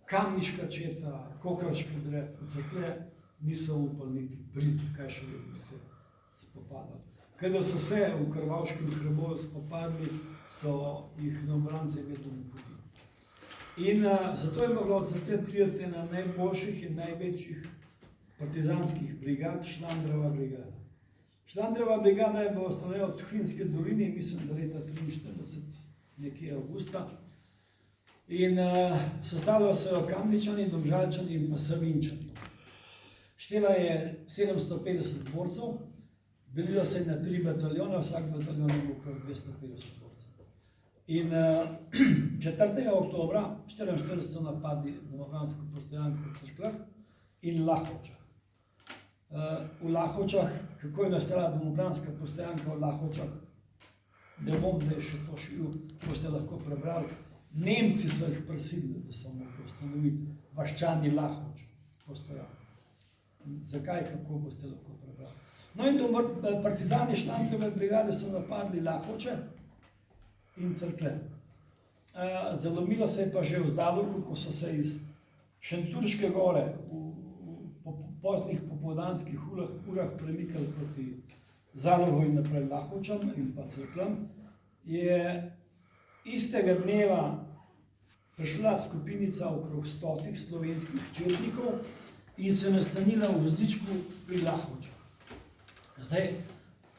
C: Kamniška četa, Kokrški odred v Cerklje niso upali niti priti, kaj še bi se spopadali. Kadar so se v Krvavškem hraboju spopadli, so jih domobranci vedno napotili. In zato je mogla v Cerklje priti ena najboljših in največjih partizanskih brigad, Šlandrova brigada. Šlandrova brigada je bila ustanovljena v Tuhinjski dolini, mislim, da leta 1943, nekje avgusta. In sestavljajo se jo Kamničani, Domžalčani in pa Savinjčani. Štela je 750 borcev, delila se je na 3 bataljone, vsak bataljon je okrog 250 borcev. In 4. oktobra 1944 so napadli domobransko postojanko v Cerkljah in Lahovčah. V Lahovčah, kako je nastala domobranska postojanka v Lahovčah, ne bom, da je še to šil, boste lahko prebrali. Nemci so jih prisilili, da so mogli ustanoviti vaščani Lahovč postojanko. Zakaj, kako boste lahko prebrali? No in partizani Šlandrove brigade so napadli Lahovče in Cerklje. Zalomilo se je pa že v Zalogu, ko so se iz Šentjurške gore v poznih popoldanskih urah premikali proti Zalogu in naprej Lahovčam in pa Cerkljam, je istega dneva prišla skupinica okrog 100 slovenskih četnikov in se nastanila v Gozdičku pri Lahovčah. Zdaj,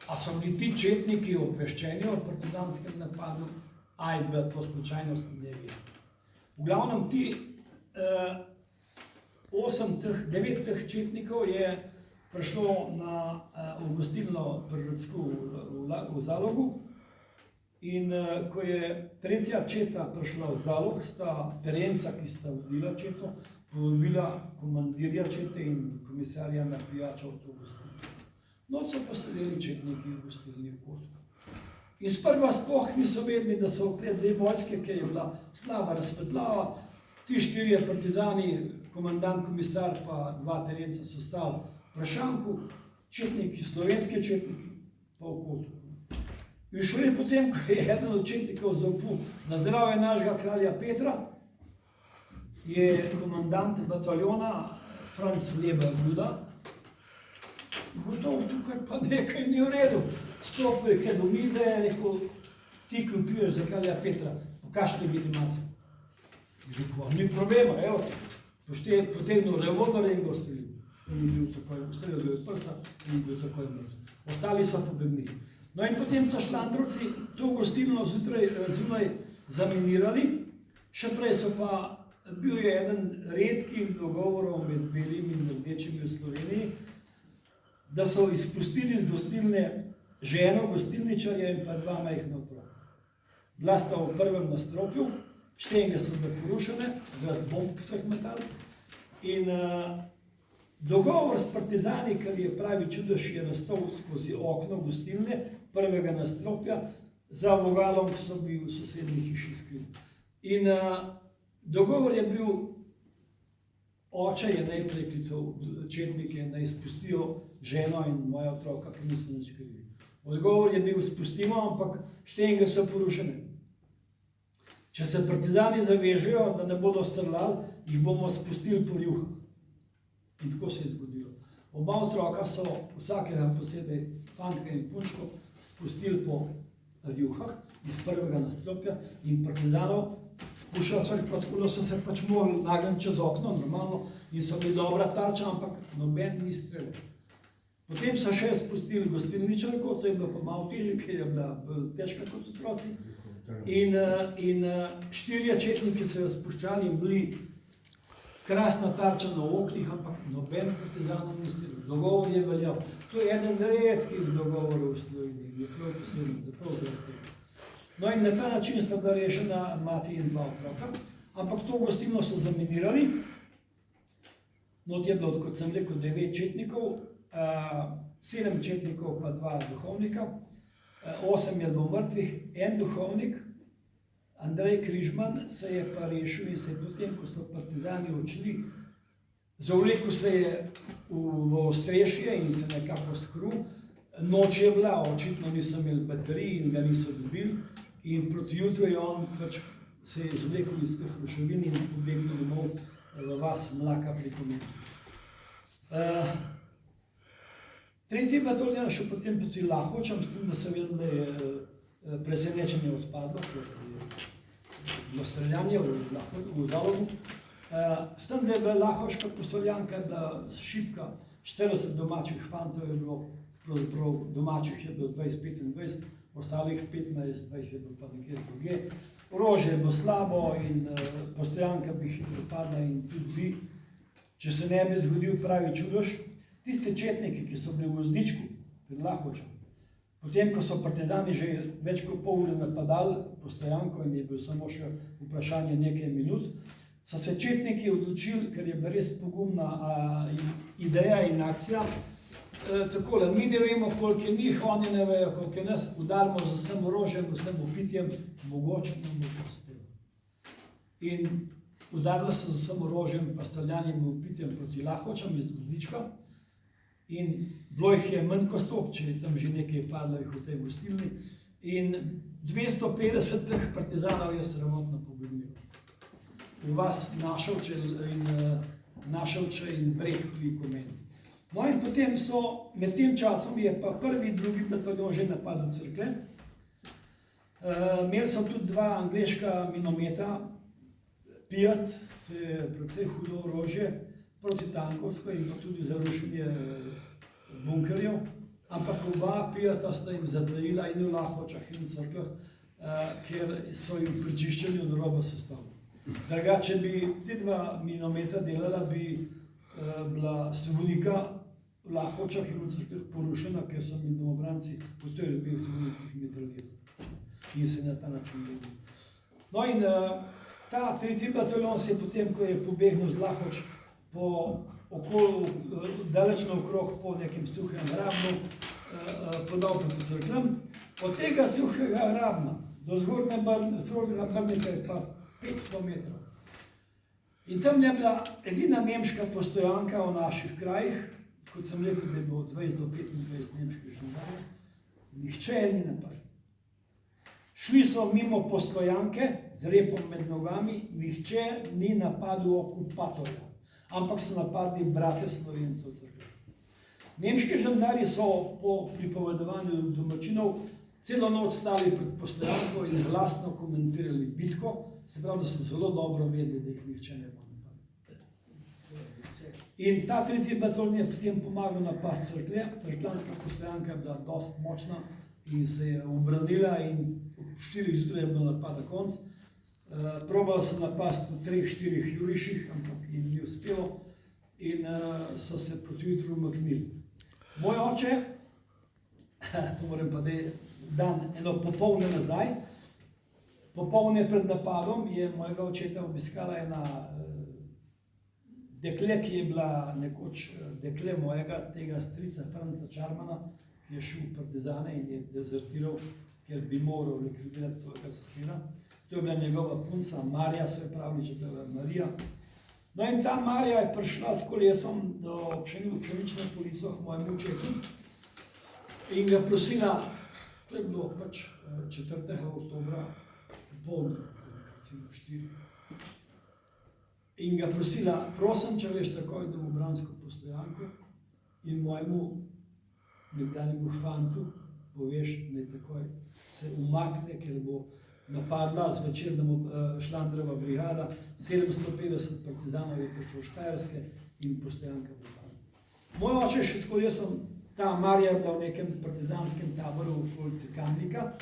C: a so bili ti četniki obveščeni o partizanskem napadu, a je bila to slučajnost, ne vem. V glavnem ti 9 teh četnikov je prišlo v gostilno pri Rocku v Zalogu in ko je tretja četa prišla v Zalog, sta terenca, ki sta vodila četo, povabila komandirja čete in komisarja na pijačo v to gostilno. Noč so pa sedeli četniki v gostilni v kotu. In sprva sploh niso vedeli, da so okoli dve vojske, ker je bila slaba razsvetljava, ti 4 partizani, komandant, komisar pa 2 terenca so stali v šanku, četniki, slovenski četniki pa v kotu. In šele potem, ko je eden od četnikov zaupil na zdravje našega kralja Petra, je komandant bataljona Franc Leber-Buda gotov, tukaj pa nekaj ni v redu. Stopil je do mize in rekel, ti, ki vpiješ za kralja Petra, pokažite legitimacijo. Je rekel, ni problema, evo, potegnil revolver in ga ustrelil. In je bil takoj, ustrelil ga od prsa in je bil takoj mrtev. Ostali so pobegnili. No in potem so šlandrovci to gostilno zunaj zaminirali, še prej so pa, bil je eden redkih dogovorov med belimi in rdečimi v Sloveniji, da so izpustili z gostilne ženo, gostilničarja in pa 2 majhna otroka. Bila sta v prvem nastropju, štenge so bile porušene, zaradi bomb, ki so jih metali. In dogovor s partizani, kar je pravi čudež, je nastal skozi okno gostilne, prvega nastropja, za vogalom, ki so bili v sosednji hiši skriti. In dogovor je bil, oče je najprej klical četnike, naj izpustijo ženo in moja otroka, ki niso nič krivi. Odgovor je bil, spustimo, ampak štenge so porušene. Če se partizani zavežejo, da ne bodo strljali, jih bomo spustili po rjuhah. In tako se je zgodilo. Oba otroka so vsakega posebej, fantka in punčko, spustili po rjuhah iz prvega nastropja in partizanov spuščali so jih, pa tako so se pač mogli nagniti čez okno, normalno, in so bili dobra tarča, ampak noben ni streljal. Potem so še spustili gostilničarko, to je bilo pa malo težje, ker je bila težka kot otroci. In 4 četniki so jo spuščali in bili krasna tarča na oknih, ampak noben partizanov ni streljal. Dogovor je veljal. To je eden redkih dogovorov v Sloveniji, je prav poseben, zato zaradi tega. No in na ta način sta bila rešena mati in 2 otroka, ampak to gostilno so zaminirali. Not je bilo, kot sem rekel, 9 četnikov, 7 četnikov pa 2 duhovnika, 8 je bilo mrtvih, 1 duhovnik, Andrej Križman, se je pa rešil in se je potem, ko so partizani odšli, zavlekel se je v ostrešje in se nekako skrul. Noč je bila, očitno niso imeli baterij in ga niso dobili. In proti jutru je on pač se je izvlekel iz teh ruševin in pobegnil domov v vas Mlaka pri Komeni. 3. bataljon šel potem proti Lahovčam, s tem, da so vedeli, da je presenečenje odpadlo, ker je bilo streljanje v Zalogu. S tem, da je bila Lahovška postreljanka, da šibka, 40 domačih fantov je bilo, pravzaprav domačih je bilo 20-25, ostalih 15-20 je bilo pa nekje druge. Orožje je bilo slabo in postreljanka bi hitro padla in tudi bi, če se ne bi zgodil pravi čudež. Tisti četniki, ki so bili v Gozdičku, pri Lahovčah, potem, ko so partizani že več kot pol ure napadali postojanko in je bil samo še vprašanje nekaj minut, so se četniki odločili, ker je bila res pogumna ideja in akcija, takole, mi ne vemo, koliko je njih, oni ne vejo, koliko je nas, udarimo z vsem orožjem, vsem opitjem, mogoče nam bo uspelo. In udarili so z vsem orožjem, pa streljanjem in opitjem proti Lahovčam iz Gozdička. In bilo jih je manj kot 100, če je tam že nekaj padlo jih v tej gostilni. In 250 teh partizanov je sramotno pobegnilo. V vas Našovče in Breh pri Komeni. No in potem so, med tem časom je pa prvi, drugi bataljon že napadel Cerklje. Imeli so tudi dva angleška minometa, Piat, to je precej hudo orožje, protitankovsko in pa tudi za rušenje bunkerjev, ampak oba Piata sta jim zatajila in v Lahočah in v Cerkljah, ker so jim pričiščali v narobe sestavu. Drugače bi te dva minometa delala, bi bila Svonika v Lahočah in v Cerkljah porušena, ker so mi domobranci po teh dveh Svonikih mitraljez in se na ta način delili. No in ta tretji bataljon se je potem, ko je pobegnil z Lahoč daleč naokrog po nekem suhem grabnu, podal proti Cerkljem. Od tega suhega grabna do zgornjega Brnika je pa 500 metrov. In tam je bila edina nemška postojanka v naših krajih, kot sem rekel, da je bilo 20 do 25 nemških žandarjev, nihče je ni napadel. Šli so mimo postojanke z repom med nogami, nihče ni napadel okupatorja, ampak so napadli brate Slovencev Cerklje. Nemški žandarji so po pripovedovanju domačinov celo noč stali pred postojanko in glasno komentirali bitko, se pravi, da so zelo dobro vedeli, da jih nihče ne bo napadel. In ta tretji bataljon je potem pomagal napad Cerklje. Cerkljanska postojanka je bila dosti močna in se je obranila in ob 4 zjutraj je bilo napada konc. Probali so napasti v 3-4 juriših, ampak jim ni uspelo in so se proti jutru umaknili. Moj oče, to moram pa dan eno popolne nazaj, popolne pred napadom je mojega očeta obiskala ena dekle, ki je bila nekoč dekle mojega tega strica Franca Čarmana, ki je šel v partizane in je dezertiral, ker bi moral likvidirati svojega soseda. To je bila njegova punca, Marija, se je pravi, če to je Marija. No in ta Marija je prišla s kolesom do pšenične polico k mojemu očetu in ga prosila, to je bilo pač 4. oktobra, popoldne, recimo 4. In ga prosila, prosim, če greš takoj domobransko postojanko in mojemu nekdanjemu fantu poveš, da takoj se umakne, ker bo napadla zvečer Šlandrova brigada, 750 partizanov je prišlo Štajerske in postojanka napadla. Moj oče še s kolesom, ta Marija je bila v nekem partizanskem taboru v okolici Kamnika.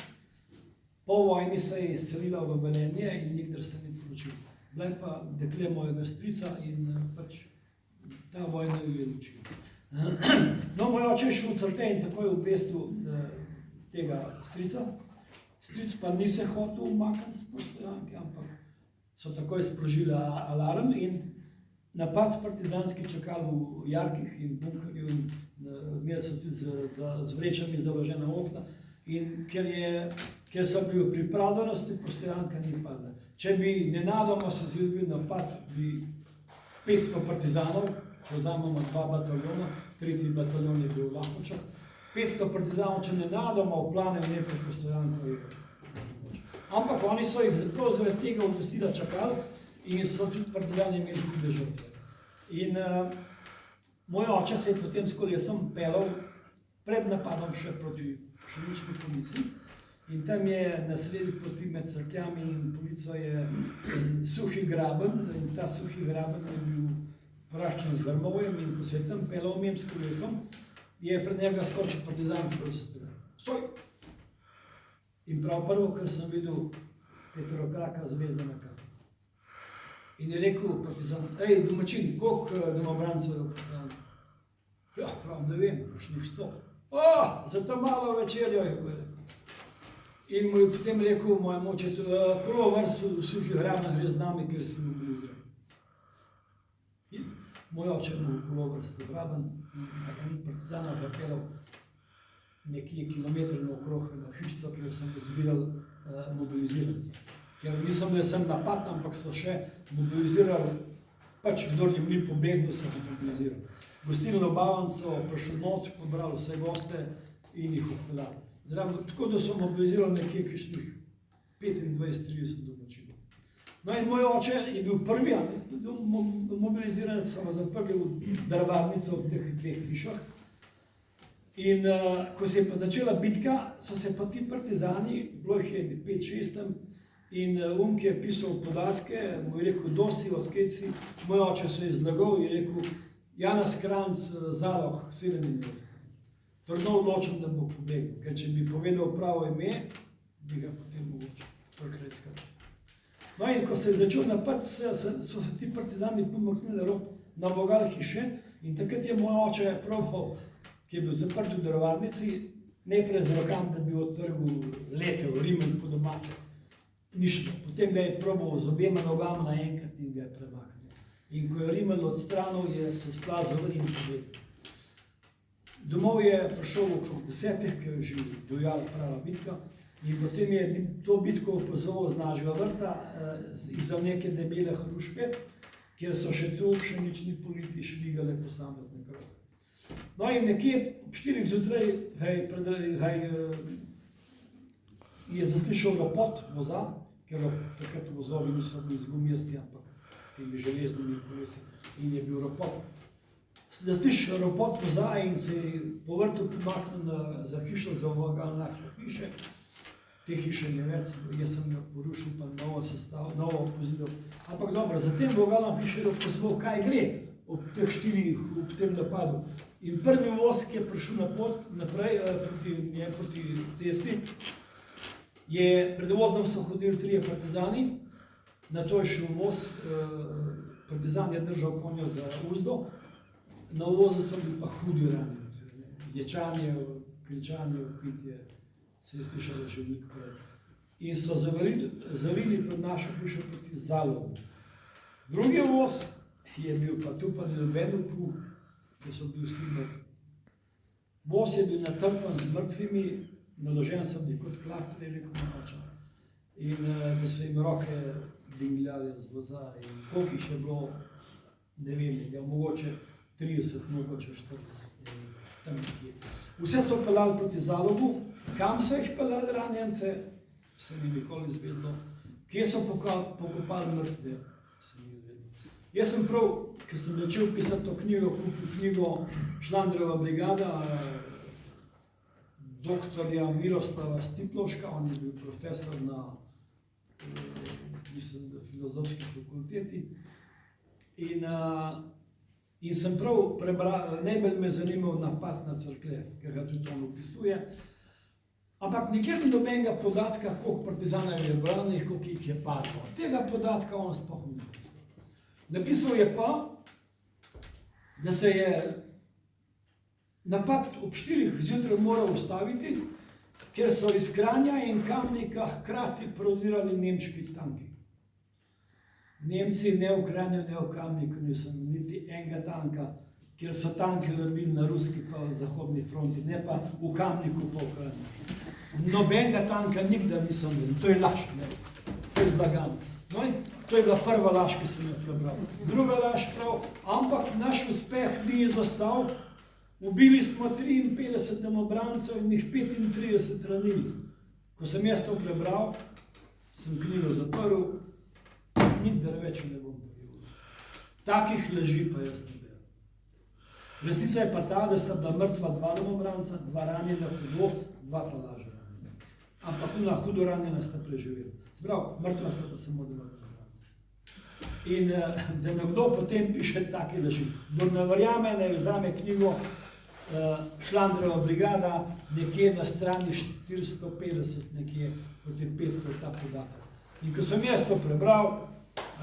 C: Po vojni se je izselila v Velenje in nikdar se ni poročila. Bila je pa dekle mojega strica in pač ta vojna jo je učila. No, moj oče je šel v Cerklje in takoj obvestil tega strica. Stric pa ni se hotel umakniti s postojanke, ampak so takoj sprožili alarm in napad partizanski čakali v jarkih in bunkerju in imeli so tudi z vrečami založena okna. In ker so bili v pripravljenosti, postojanka ni padla. Če bi nenadoma se zgodil napad, bi 500 partizanov, če vzamemo 2 bataljona, 3. bataljon je bil v Lahočah, 500 partizanov, če nenadoma vplane v neko postojanko je moč. Ampak oni so jih prav zaradi tega obvestila čakali in so tudi partizani imeli hude žrtve. In moj oče se je potem s kolesom pelal pred napadom še proti pšenični polici in tam je na sredi poti med Cerkljami in polico je suhi graben in ta suhi graben je bil poraščen z grmovjem in ko se je tam pelal mimo s kolesom, je pred njega skočil partizan s protestirem. Stoj! In prav prvo, kar sem videl, Petrokraka zvezdana kapi. In je rekel partizan, ej, domačin, koliko domobrancev je partizan? Ja, prav ne vem, kakšnih 100. Za to malo večerjo je povedal. In mu je potem rekel mojemu očetu, prvo vrst v suhih grabnah gre z nami, ker si mobiliziran. In moj oče mu prvo vrst v graben in en partizanov je pelal nekje kilometr naokrog na hišico, ker sem izbiral mobilizirance. Ker nisem bil sem napad, ampak so še mobilizirali, pač kdor jim ni pobegnil, so jih mobiliziral. Gostilno Bavan so prišli noč, pobrali vse goste in jih odpeljali. Tako da so mobilizirali nekje kakšnih 25-30 domačinov. No in moj oče je bil prvi, mobiliziran, so ga zaprli v drvarnico v teh dveh hišah. In ko se je pa začela bitka, so se pa ti partizani, bilo jih je 5-6 tam, in ki je pisal podatke, mu je rekel, kdo si, odkje si, moj oče se je zlagal in je rekel, Janez Kranjc, Zalog, 27. Trdno odločen, da bo pobegnil, ker če bi povedal pravo ime, bi ga potem mogoče prekreskal. No in ko se je začel napad, so se ti partizani pomaknili na rob na vogal hiše in takrat je moj oče probal, ki je bil zaprt v drvarnici, najprej z rokam, da bi odtrgal letev, rimen po domače. Ni šlo. Potem ga je probal z obema nogama naenkrat in ga je premaknil. In ko je rimen odstranil, je se splazil ven in pobegnil. Domov je prišel okrog 10, ki je že dojala prava bitka. In potem je to bitko opazoval z našega vrta, izza neke debele hruške, kjer so še tu pšenični polici švigale posamezne kroge. No in nekje ob 4 zjutraj je zaslišal ropot voza, ker takrat vozovi niso bili z gumijasti, ampak temi železnimi kolesi, in je bil ropot. Zaslišal ropot voza in se je po vrtu pomaknil za hišo, za vogal naše hiše. Te hiše ne več, jaz sem jo porušil, pa novo pozidal. Ampak dobro, za tem vogalom hiše je pozval, kaj gre ob teh 4 ob tem napadu. In prvi voz, ki je prišel na pot naprej proti cesti, pred vozom so hodili 3 partizani, na to je šel voz, partizan je držal konjo za uzdo, na vozu so bili pa hudi ranjenci, ječanje, kričanje, vpitje, se je slišalo že veliko prej. In so zavili pred našo hišo proti Zalogu. Drugi voz je bil pa tu pa noben upul, da so bili vsi mrtvi. Voz je bil natrpan z mrtvimi, naložen sem bili kot klaftre, rekel Mača, in da so jim roke dingljale z voza in koliko jih je bilo, ne vem, mogoče 30, mogoče 40, tam nekje. Vse so peljali proti Zalogu, kam so jih peljali ranjence, se mi nikoli izvedlo, kje so pokopali mrtve, se mi izvedlo. Jaz sem prav, ker sem začel pisati to knjigo, kupil knjigo Šlandrova brigada, doktorja Miroslava Stiplovška, on je bil profesor na filozofski fakulteti. In sem prav prebral, najbolj me zanimal napad na Cerklje, ker ga tudi on opisuje. Ampak nikjer ni nobenega podatka, koliko partizanov je branjenih, koliko jih je padlo. Tega podatka on sploh ni napisal. Napisal je pa, da se je napad ob 4 zjutraj moral ustaviti, ker so iz Kranja in Kamnika hkrati prodirali nemški tanki. Nemci ne v Kranju, ne v Kamniku niso niti enega tanka, kjer so tanke rabili na ruski pa v zahodni fronti, ne pa v Kamniku pa v Kranju. Nobenega tanka nikdar nisem videl, to je laž, ne, to je zlagano. No in to je bila prva laž, ki sem jo prebral. Druga laž prav, ampak naš uspeh ni izostal, ubili smo 53 domobrancev in jih 35 ranili. Ko sem jaz to prebral, sem knjigo zaprl, nikdar več ne bom povedal. Takih laži pa jaz ne berem. Resnica je pa ta, da sta bila mrtva 2 domobranca, 2 ranjena hudo, 2 pa lažje ranjena. Ampak ona hudo ranjena sta preživela. Sprav, mrtva sta pa samo 2 domobranca. In da nekdo potem piše take laži. Kdor ne verjame, naj vzame knjigo Šlandrova brigada, nekje na strani 450, nekje proti 500 ta podatek. In ko sem jaz to prebral,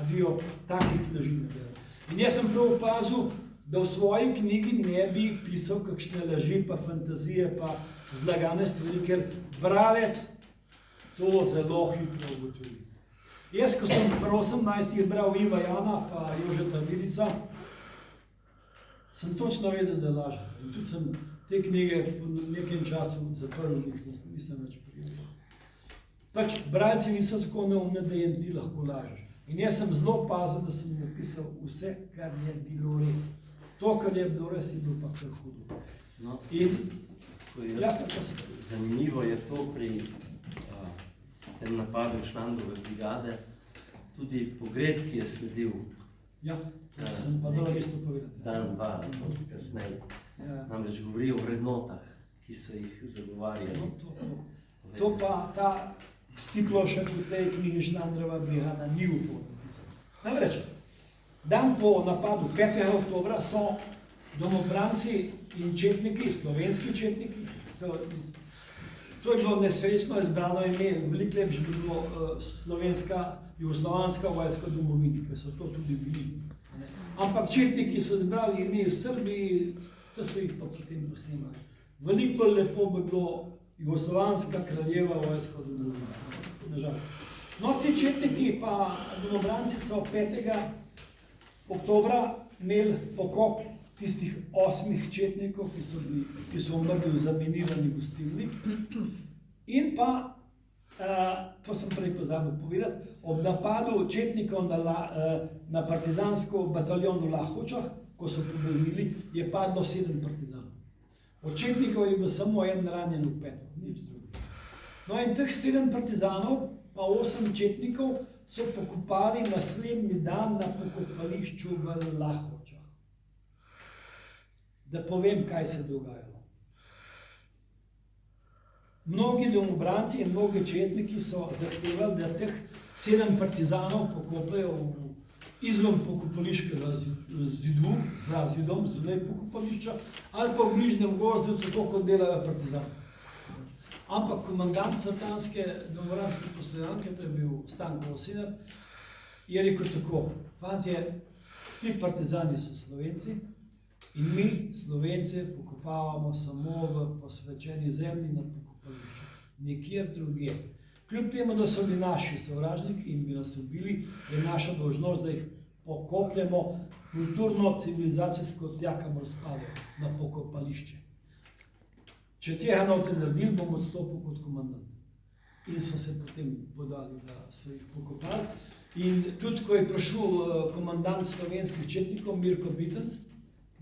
C: adijo, takih laži ne berem. In jaz sem prav opazil, da v svoji knjigi ne bi pisal kakšne laži, pa fantazije, pa zlagane stvari, ker bralec to zelo hitro ugotovi. Jaz, ko sem pri 18 bral Iva Jana pa Jožeta Vidica, sem točno vedel, da lažem. In tudi sem te knjige po nekem času zaprl, nisem več prijel. Pač, bralci niso tako neumni, da jim ti lahko lažeš. In jaz sem zelo pazil, da sem napisal vse, kar je bilo res. To, kar je bilo res, je bilo pa kar hudo.
B: No,
C: Ja,
B: zanimivo je to pri tem napadu Šlandrove brigade, tudi pogreb, ki je sledil
C: Ja, sem pa dal isto povedati.
B: dan, dva, kasneje.
C: Ja.
B: Namreč govori o vrednotah, ki so jih zagovarjali.
C: No, to pa ta Stiplošek v tej knjigi Šlandrova brigada ni upal napisati. Namreč, dan po napadu 5. oktobra so domobranci in četniki, slovenski četniki, to je bilo nesrečno izbrano ime, veliko lepše bi bilo slovenska, jugoslovanska vojska domovini, ker so to tudi bili. Ampak četniki so izbrali ime v Srbiji, to so jih pa potem posnemali. Veliko bolj lepo bi bilo jugoslovanska kraljeva vojska domovina. No, ti četniki pa domobranci so 5. oktobra imeli pokop tistih 8 četnikov, ki so umrli v zaminirani gostilni. In pa, to sem prej pozabil povedati, ob napadu četnikov na partizansko bataljon v Lahočah, ko so pobegnili, je padlo 7 partizanov. Od četnikov je bil samo en ranjen v peto, nič drugega. No in teh 7 partizanov pa 8 četnikov so pokopali naslednji dan na pokopališču v Lahočah. Da povem, kaj se je dogajalo. Mnogi domobranci in mnogi četniki so zahtevali, da teh 7 partizanov pokopajo izven pokopališkega zidu, za zidom, zunaj pokopališča, ali pa v bližnjem gozdu, tako kot delajo partizani. Ampak komandant satanske domobranske postojanke, to je bil Stanko Osenar, je rekel tako: fantje, ti partizani so Slovenci in mi Slovence pokopavamo samo v posvečeni zemlji na pokopališču, nikjer drugje. Kljub temu, da so bili naši sovražniki in bi nas ubili, je naša dolžnost, da jih pokopljemo kulturno, civilizacijsko, tja, kamor spadajo, na pokopališče. Če tega noče naredili, bom odstopil kot komandant. In so se potem podali, da so jih pokopali. In tudi, ko je prišel komandant slovenskih četnikov, Mirko Bitenc,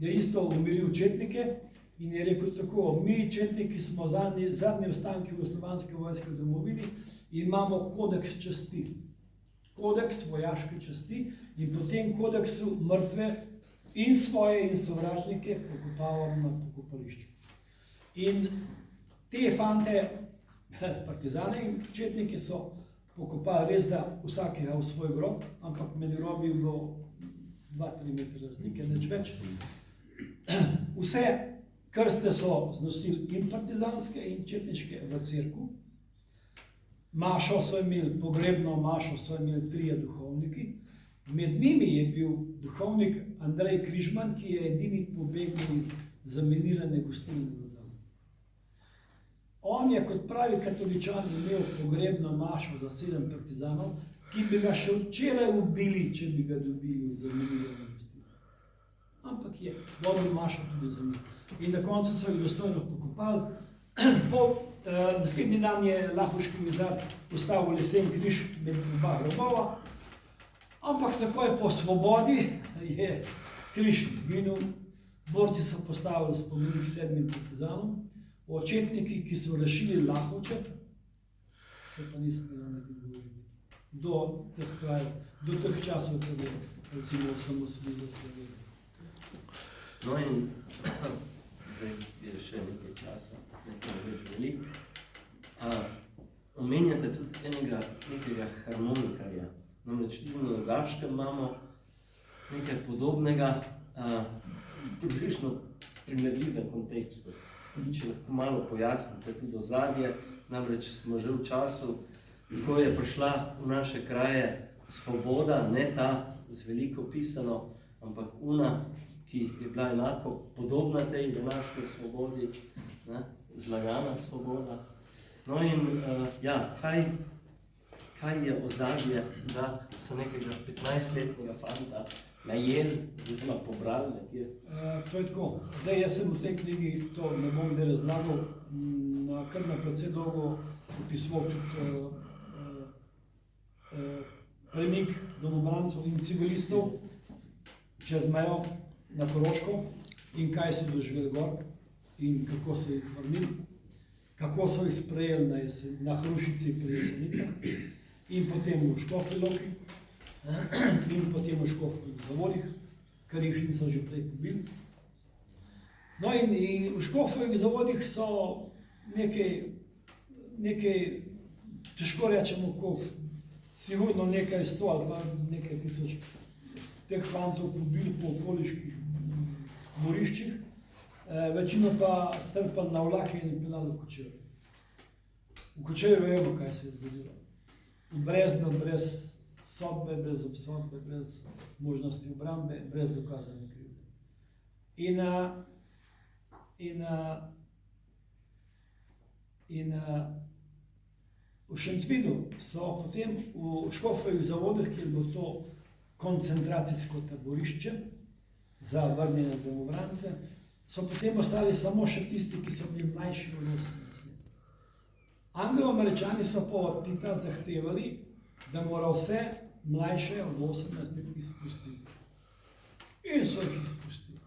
C: je isto umiril četnike in je rekel tako: mi četniki smo zadnji ostanki jugoslovanske vojske v domovini in imamo kodeks časti. Kodeks vojaške časti in po tem kodeksu mrtve in svoje in sovražnike pokopavamo na pokopališču. In te fante, partizane in četniki so pokopali, res da vsakega v svoj grob, ampak med grobi je bilo 2-3 metre razlike, nič več. Vse krste so znosili in partizanske in četniške v cerkev. Mašo so imeli, pogrebno mašo so imeli 3 duhovniki. Med njimi je bil duhovnik Andrej Križman, ki je edini pobegnil iz zaminirane gostilne nazaj. On je kot pravi katoličan imel pogrebno mašo za 7 partizanov, ki bi ga še včeraj ubili, če bi ga dobili v zaminirane gostilne. Ampak je dobro mašo tudi za njih. In na koncu so jih dostojno pokopali. Naslednji dan je lahovški mizar postavil lesen križ med 2 grobova, ampak takoj po svobodi je križ izginil. Borci so postavili spomenik 7 partizanom, o četnikih, ki so rešili Lahovče, se pa nisem bilo nekaj govoriti. Do teh časov, kada je recimo osamosvojitev Slovenije.
B: No in zdaj je še nekaj časa, nekaj več veliko. Omenjate tudi nekega harmonikarja. Namreč tudi na Rogaškem imamo nekaj podobnega, približno primerljivem kontekstu. Če lahko malo pojasnite tudi ozadje, namreč smo že v času, ko je prišla v naše kraje svoboda, ne ta z veliko pisano, ampak una, ki je bila enako podobna tej današnji svobodi, zlagana svoboda. No in ja, kaj je ozadje, da so nekega 15-letnega fanta najeli, oziroma pobrali nekje?
C: To je tako. Zdaj, jaz sem v tej knjigi, to ne bom da razlagal, kar na precej dolgo opisoval tudi premik domobrancev in civilistov čez mejo na Koroško in kaj so doživeli gor in kako so jih vrnili, kako so jih sprejeli na Hrušici pri Jesenicah in potem v Škofji Loki. in potem v Škofovih zavodih, kar jih nisem že prej pobil. No in v Škofovih zavodih so nekaj, težko rečemo, koliko, sigurno nekaj 100 ali pa nekaj tisoč teh fantov pobili po okoliških moriščih, večino pa strpali na vlake in peljali v Kočevje. V Kočevju vemo, kaj se je zgodilo. V Breznu, brez sodbe, brez obsodbe, brez možnosti obrambe, brez dokazane krivde. In v Šentvidu so potem v Škofovih zavodih, kjer bo to koncentracijsko taborišče za vrnjene domobrance, so potem ostali samo še tisti, ki so bili mlajši od 18 let. Anglo-Američani so pa od Tita zahtevali, da mora vse mlajše od 18 let izpustiti. In so jih izpustili.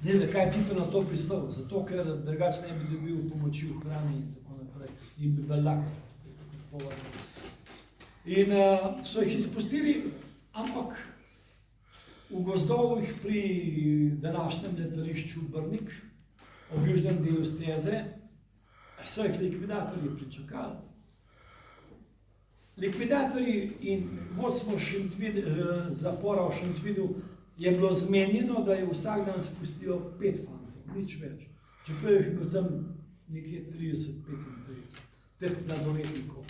C: Zdaj, zakaj je Tito na to pristal? Zato, ker drugače ne bi dobil pomoči v hrani in tako naprej. In bi bil lahko. In so jih izpustili, ampak v gozdovih pri današnjem letališču Brnik, ob južnem delu steze, so jih likvidatorji pričakali. Likvidatorji in vodstvo zapora v Šentvidu je bilo zmenjeno, da je vsak dan spustijo 5 fantov, nič več. Čeprav jih je bilo tam nekje 30-35, teh mladoletnikov.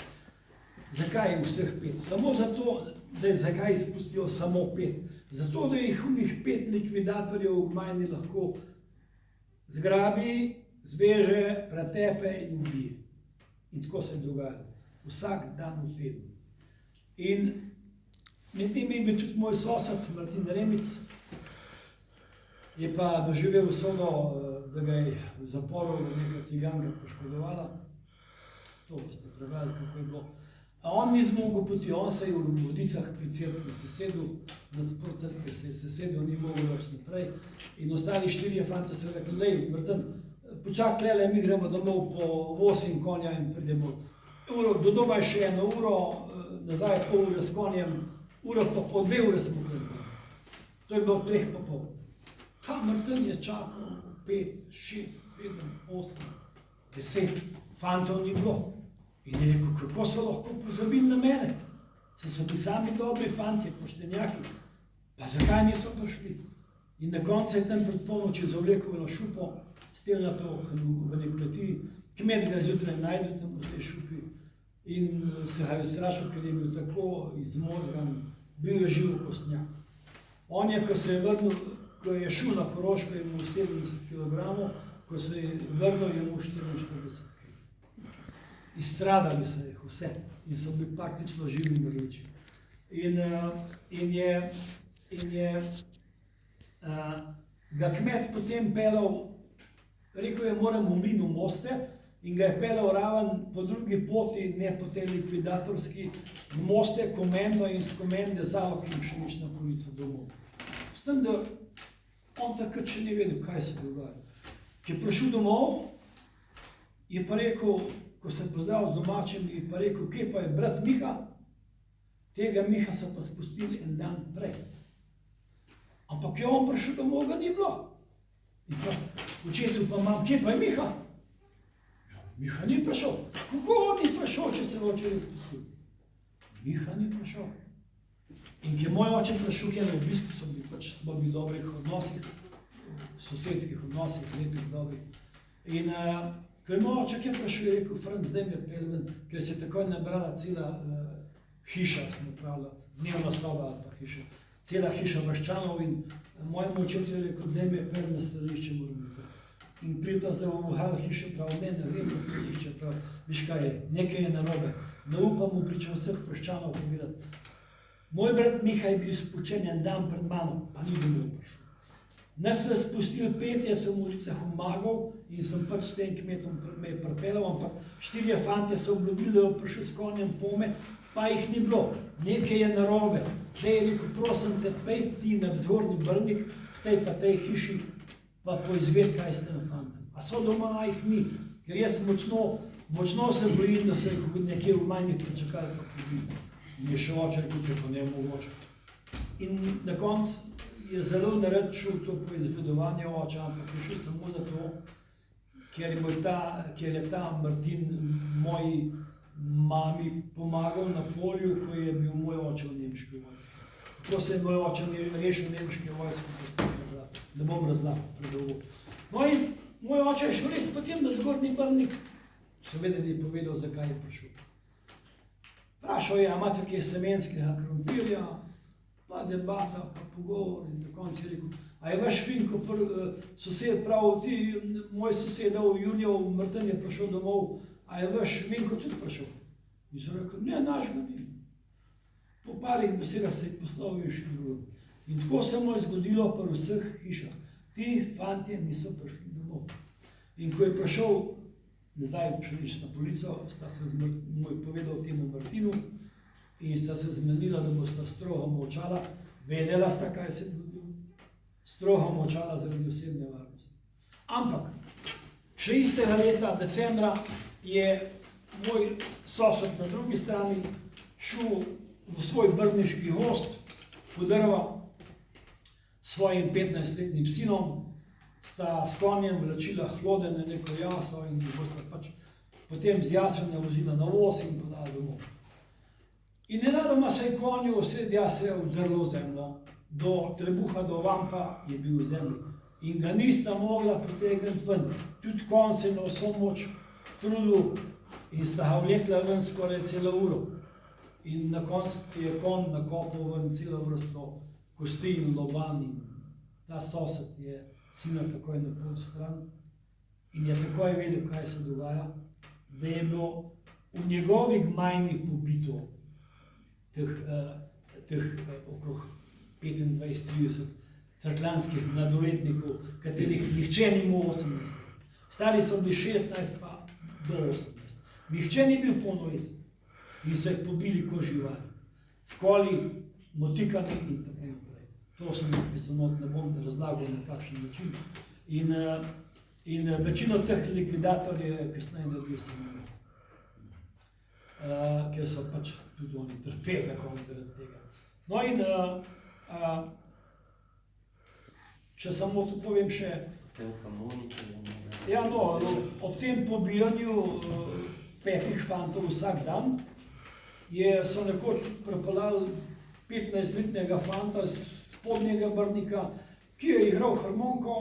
C: Zakaj vseh 5? Samo zato, da zakaj izpustijo samo 5? Zato, da jih unih 5 likvidatorjev v Gmajni lahko zgrabi, zveže, pretepe in ubije. In tako se je dogajalo. Vsak dan v tednu. In med njimi je bil tudi moj sosed, Martin Remic, je pa doživel usodo, da ga je v zaporu neka ciganka poškodovala. To boste prebrali, kako je bilo. A on ni zmogel poti, on se je v Vodicah pri cerkvi sesedel, nasprot cerkve se je sesedel, ni mogel več naprej. In ostali 4 fante so rekli, lej, Martin, počak tlele, mi gremo domov po voz in konja in pridemo. Do doma je še 1 uro, nazaj pol ure s konjem, uro pa po 2 ure smo gledali. To je bilo 3 popoldne. Martin je čakal 5, 6, 7, 8, 10 fantov ni bilo. In je rekel, kako so lahko pozabili na mene? So bili sami dobri fantje, poštenjaki. Pa zakaj niso prišli? In na koncu je tam pred polnoči zavlekel eno šupo, stelnato v nek kmetiji. Kmet ga zjutraj najde tam v tej šupi in se ga je strašil, ker je bil tako izmozgan, bil je živ kostnjak. On je, ko se je vrnil, ko je šel na Koroško, je imel 70 kg, ko se je vrnil, je imel 44 kg. Izstradali so jih vse in so bili praktično živi mrliči. In je ga kmet potem pelal, rekel je, moram v Mlin v Moste, in ga je pelal raven po drugi poti, ne po tej likvidatorski, v Moste, Komendo in z Komende Zalog in Pšenična Polica domov. S tem, da on takrat še ni vedel, kaj se dogaja. Ko je prišel domov, je pa rekel, ko se je pozdravil z domačimi, je pa rekel, kje pa je brat Miha? Tega Miha so pa spustili en dan prej. Ampak je on prišel domov, ga ni bilo. In pa, očetu pa imam, kje pa je Miha? Ja, Miha ni prišel. Kako on ni prišel, če se je oče res spustil? Miha ni prišel. In ko je moj oče prišel, kjer na obisku smo bili v dobrih odnosih, sosedskih odnosih, lepih, dobrih. In ko je moj oče kjer prišel, je rekel, Franc, zdaj me pelj ven, ker se je takoj nabrala cela hiša, smo pravila, dnevna soba ali pa hiša, cela hiša vaščanov in mojemu očetu je rekel, daj me pelj na strelišče, moram biti. In pridla se v hal hiše, prav, ne, ne grem na strelišče, prav, viš kaj je, nekaj je narobe, ne upam mu pričal vseh vaščanov povedati. Moj brat Miha je bil spuščen en dan pred mano, pa ni domov prišel. Nas so spustili 5, jaz sem v ulicah omagal in sem pač s tem kmetom me je pripeljal, ampak 4 fantje so obljubili, da je prišel s konjem pome, pa jih ni bilo. Nekaj je narobe. Dej je rekel, prosim te, pej ti na Zgornji Brnik, v tej pa tej hiši, pa poizved, kaj s tem fantom. A so doma, a jih ni, ker jaz močno Močno se bojim, da se nekje v manjih pričakali, pa pobi. Mi je še oče rekel, da to ne mogoče. In na koncu je zelo narad šel to poizvedovanje oča, ampak je šel samo zato, ker je ta Martin moji mami pomagal na polju, ko je bil moj oče v nemški vojski. Kako se je moj oče rešil v nemški vojski, ne bom razlagal predolgo. No in moj oče je šel res potem na Zgornji Brnik, seveda ni povedal, zakaj je prišel. Vprašal je, a imate kaj semenskega krompirja, pa debata, pa pogovor in na koncu je rekel, a je vaš Vinko, sosed prav, moj sosedov Julijev Martin je prišel domov, a je vaš Vinko tudi prišel? In so rekli, ne, naš ga ni. Po parih besedah se je poslovil še drugom. In tako se mu je zgodilo pri vseh hišah. Ti fantje niso prišli domov. In ko je prišel nazaj na polico, sta se mu je povedal temu Martinu in sta se zmenila, da bosta strogo molčala. Vedela sta, kaj se je zgodilo. Strogo molčala zaradi osebne varnosti. Ampak, še istega leta, decembra, je moj sosed na drugi strani šel v svoj brniški gozd po drva s svojim 15-letnim sinom, sta s konjem vlačila hlode na neko jaso in bosta pač potem z jasene vozila na voz in podala domov. In nenadoma se je konju sredi jase vdrlo v zemljo, do trebuha, do vampa je bil v zemlji in ga nista mogla pritegniti ven. Tudi konj se je na vso moč trudil in sta ga vlekla ven skoraj celo uro. In na koncu je konj nakopal ven celo vrsto kosti in loban in ta sosed je sina takoj napol stran in je takoj vedel, kaj se dogaja, da je bilo v njegovi gmajni pobito teh okrog 25-30 cerkljanskih mladoletnikov, katerih nihče ni imel 18. Stari so bili 16 pa do 18. Nihče ni bil polnoletni in so jih pobili kot živali, s koli, motikami in tako naprej. To sem napisal, ne bom razlagal na kakšen način. In večino teh likvidatorjev je kasneje naredil samo, ker so pač tudi oni trpeli na koncu zaradi tega. No in če samo to povem še, ja, no, ob tem pobijanju 5 fantov vsak dan so nekoč pripeljali 15-letnega fanta z Spodnjega Brnika, ki je igral harmoniko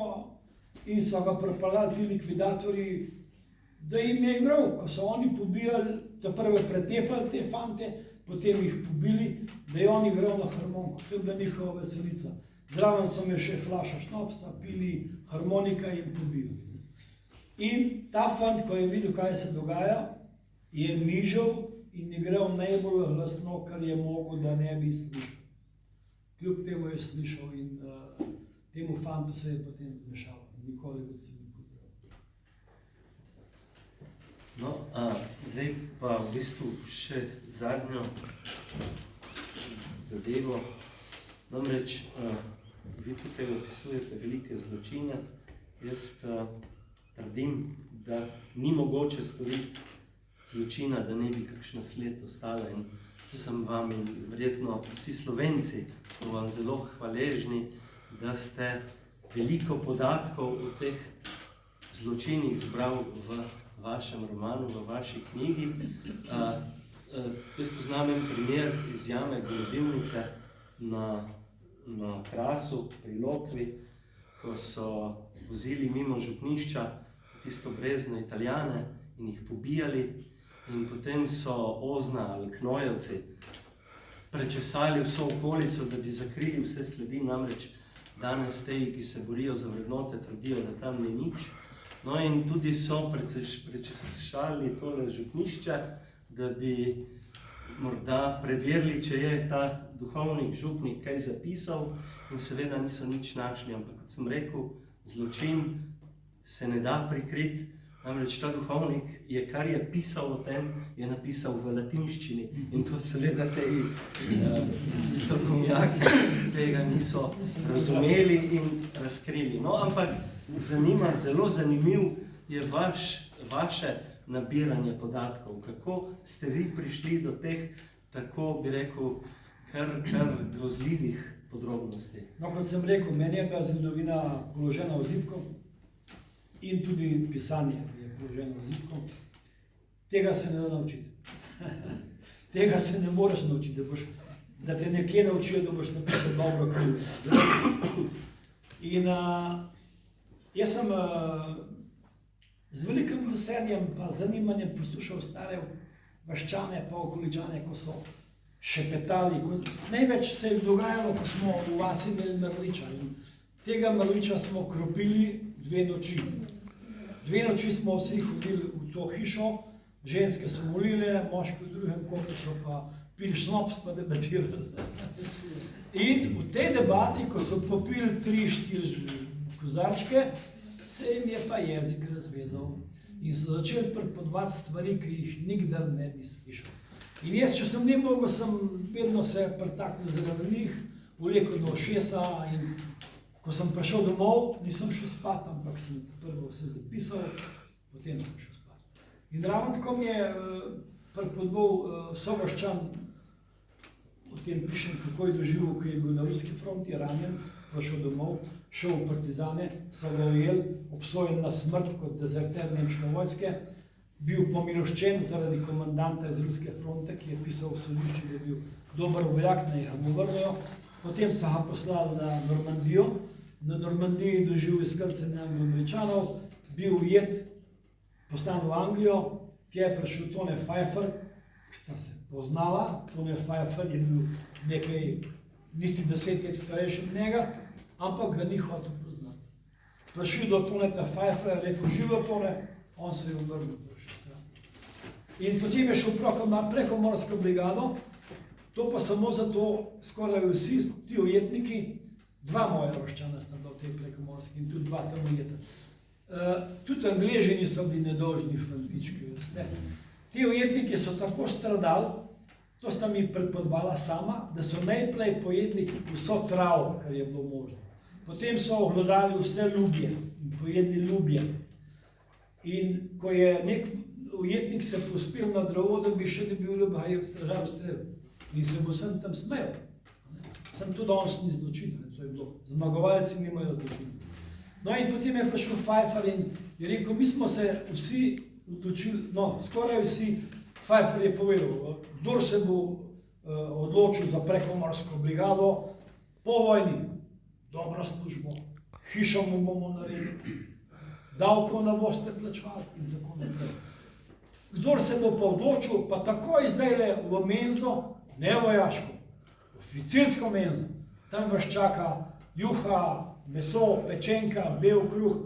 C: in so ga pripeljali ti likvidatorji, da jim je igral, ko so oni pobijali, da prve pretepali te fante, potem jih pobili, da je on igral na harmoniko. To je bila njihova veselica. Zraven so me še flaša šnopsa, pili harmonika in pobili. In ta fant, ko je videl, kaj se dogaja, je mižal in igral najbolj glasno, kar je mogel, da ne bi slišal. Kljub temu je slišal in temu fantu se je potem zmešalo. Nikoli več se ni pozdravil.
B: No, zdaj pa v bistvu še zadnjo zadevo. Namreč, vi tukaj opisujete velike zločine. Jaz trdim, da ni mogoče storiti zločina, da ne bi kakšna sled ostala in sem vam in verjetno vsi Slovenci smo vam zelo hvaležni, da ste veliko podatkov o teh zločinih zbral v vašem romanu, v vaši knjigi. Jaz poznam en primer iz jame Golobivnice na Krasu pri Lokvi, ko so vozili mimo župnišča v tisto brezno Italijane in jih pobijali. In potem so Ozna ali Knojevci prečesali vso okolico, da bi zakrili vse sledi, namreč danes teji, ki se borijo za vrednote, trdijo, da tam ni nič. No in tudi so prečesali tole župnišče, da bi morda preverili, če je ta duhovnik, župnik kaj zapisal in seveda niso nič našli, ampak kot sem rekel, zločin se ne da prikriti. Namreč ta duhovnik je, kar je pisal o tem, je napisal v latinščini in to seveda teji strokovnjaki tega niso razumeli in razkrili. No, ampak zelo zanimiv je vaše nabiranje podatkov? Kako ste vi prišli do teh, tako bi rekel, kar grozljivih podrobnosti?
C: No, kot sem rekel, meni je bila zgodovina položena v zibko in tudi pisanje je položeno v zibko. Tega se ne da naučiti. Tega se ne moreš naučiti, da te nekje naučijo, da boš napisal dobro knjigo. In jaz sem z velikim veseljem pa zanimanjem poslušal stare vaščane pa okoličane, ko so šepetali. Največ se je dogajalo, ko smo v vasi imeli mrliča. In tega mrliča smo kropili 2 noči. 2 noči smo vsi hodili v to hišo, ženske so molile, moški v drugem kofu so pa pili šnops pa debatirali. In v tej debati, ko so popili 3-4 kozarčke, se jim je pa jezik razvezal in so začeli pripovedovati stvari, ki jih nikdar ne bi slišal. In jaz, če sem ni mogel, sem vedno se pritaknil zraven njih, vlekel do ušesa in ko sem prišel domov, nisem šel spat, ampak sem prvo se zapisal, potem sem šel spat. In ravno tako mi je pripovedoval sovaščan, o tem pišem, kako je doživel, ko je bil na ruski fronti ranjen, prišel domov, šel v partizane, so ga ujeli, obsojen na smrt kot dezerter nemške vojske, bil pomiloščen zaradi komandanta iz ruske fronte, ki je pisal v sodišču, da je bil dober vojak, naj ga mu vrnejo. Potem so ga poslali na Normandijo, na Normandiji doživel izkrcanje Anglo-Američanov, bil ujet, poslan v Anglijo, kjer je prišel Tone Pfeiffer, ki sta se poznala. Tone Pfeiffer je bil nekaj, niti 10 let starejši od njega, ampak ga ni hotel poznati. Prišel do Toneta Pfeiffera, rekel, živo Tone, on se je obrnil prvi stran. In potem je šel preko morsko brigado, to pa samo zato, skoraj vsi ti ujetniki, 2 moja vaščana sta bila v tej prekomorski in tudi 2 tam ujeta. Tudi Angleži niso bili nedolžni fantički, veste. Ti ujetniki so tako stradali, to sta mi pripovedovala sama, da so najprej pojedli vso travo, kar je bilo možno. Potem so oglodali vse ljubje in pojedli ljubje. In ko je nek ujetnik se pospel na drevo, da bi še dobil ljubje, stražar strel. In se bo sem tam smejal. Sem tudi danes ni zločin, to je bilo. Zmagovalci nimajo zločin. No in potem je prišel Pfeiffer in je rekel, mi smo se vsi odločili, no, skoraj vsi, Pfeiffer je povedal, kdor se bo odločil za prekomorsko brigado, po vojni, dobro službo, hišo mu bomo naredili, davko ne boste plačevali in tako naprej. Kdor se bo pa odločil, pa takoj zdajle v menzo, ne vojaško, oficirsko menzo, tam vas čaka juha, meso, pečenka, bel kruh,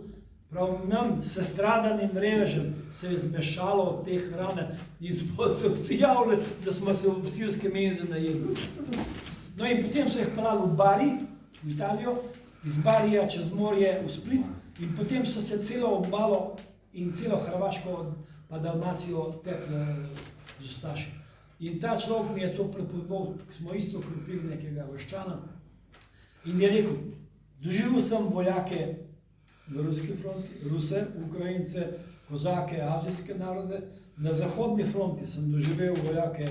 C: prav nam, sestradanim revežem, se je zmešalo od te hrane in smo se vsi javili, da smo se v oficirske menze najedli. No in potem so jih pelali v Bari, v Italijo, iz Barija čez morje v Split in potem so se celo obalo in celo Hrvaško pa Dalmacijo tekle z Ustaši. In ta človek mi je to prepovedoval, smo isto kropili nekega vaščana in je rekel, doživel sem vojake na ruski fronti, Ruse, Ukrajince, Kozake, azijske narode, na zahodni fronti sem doživel vojake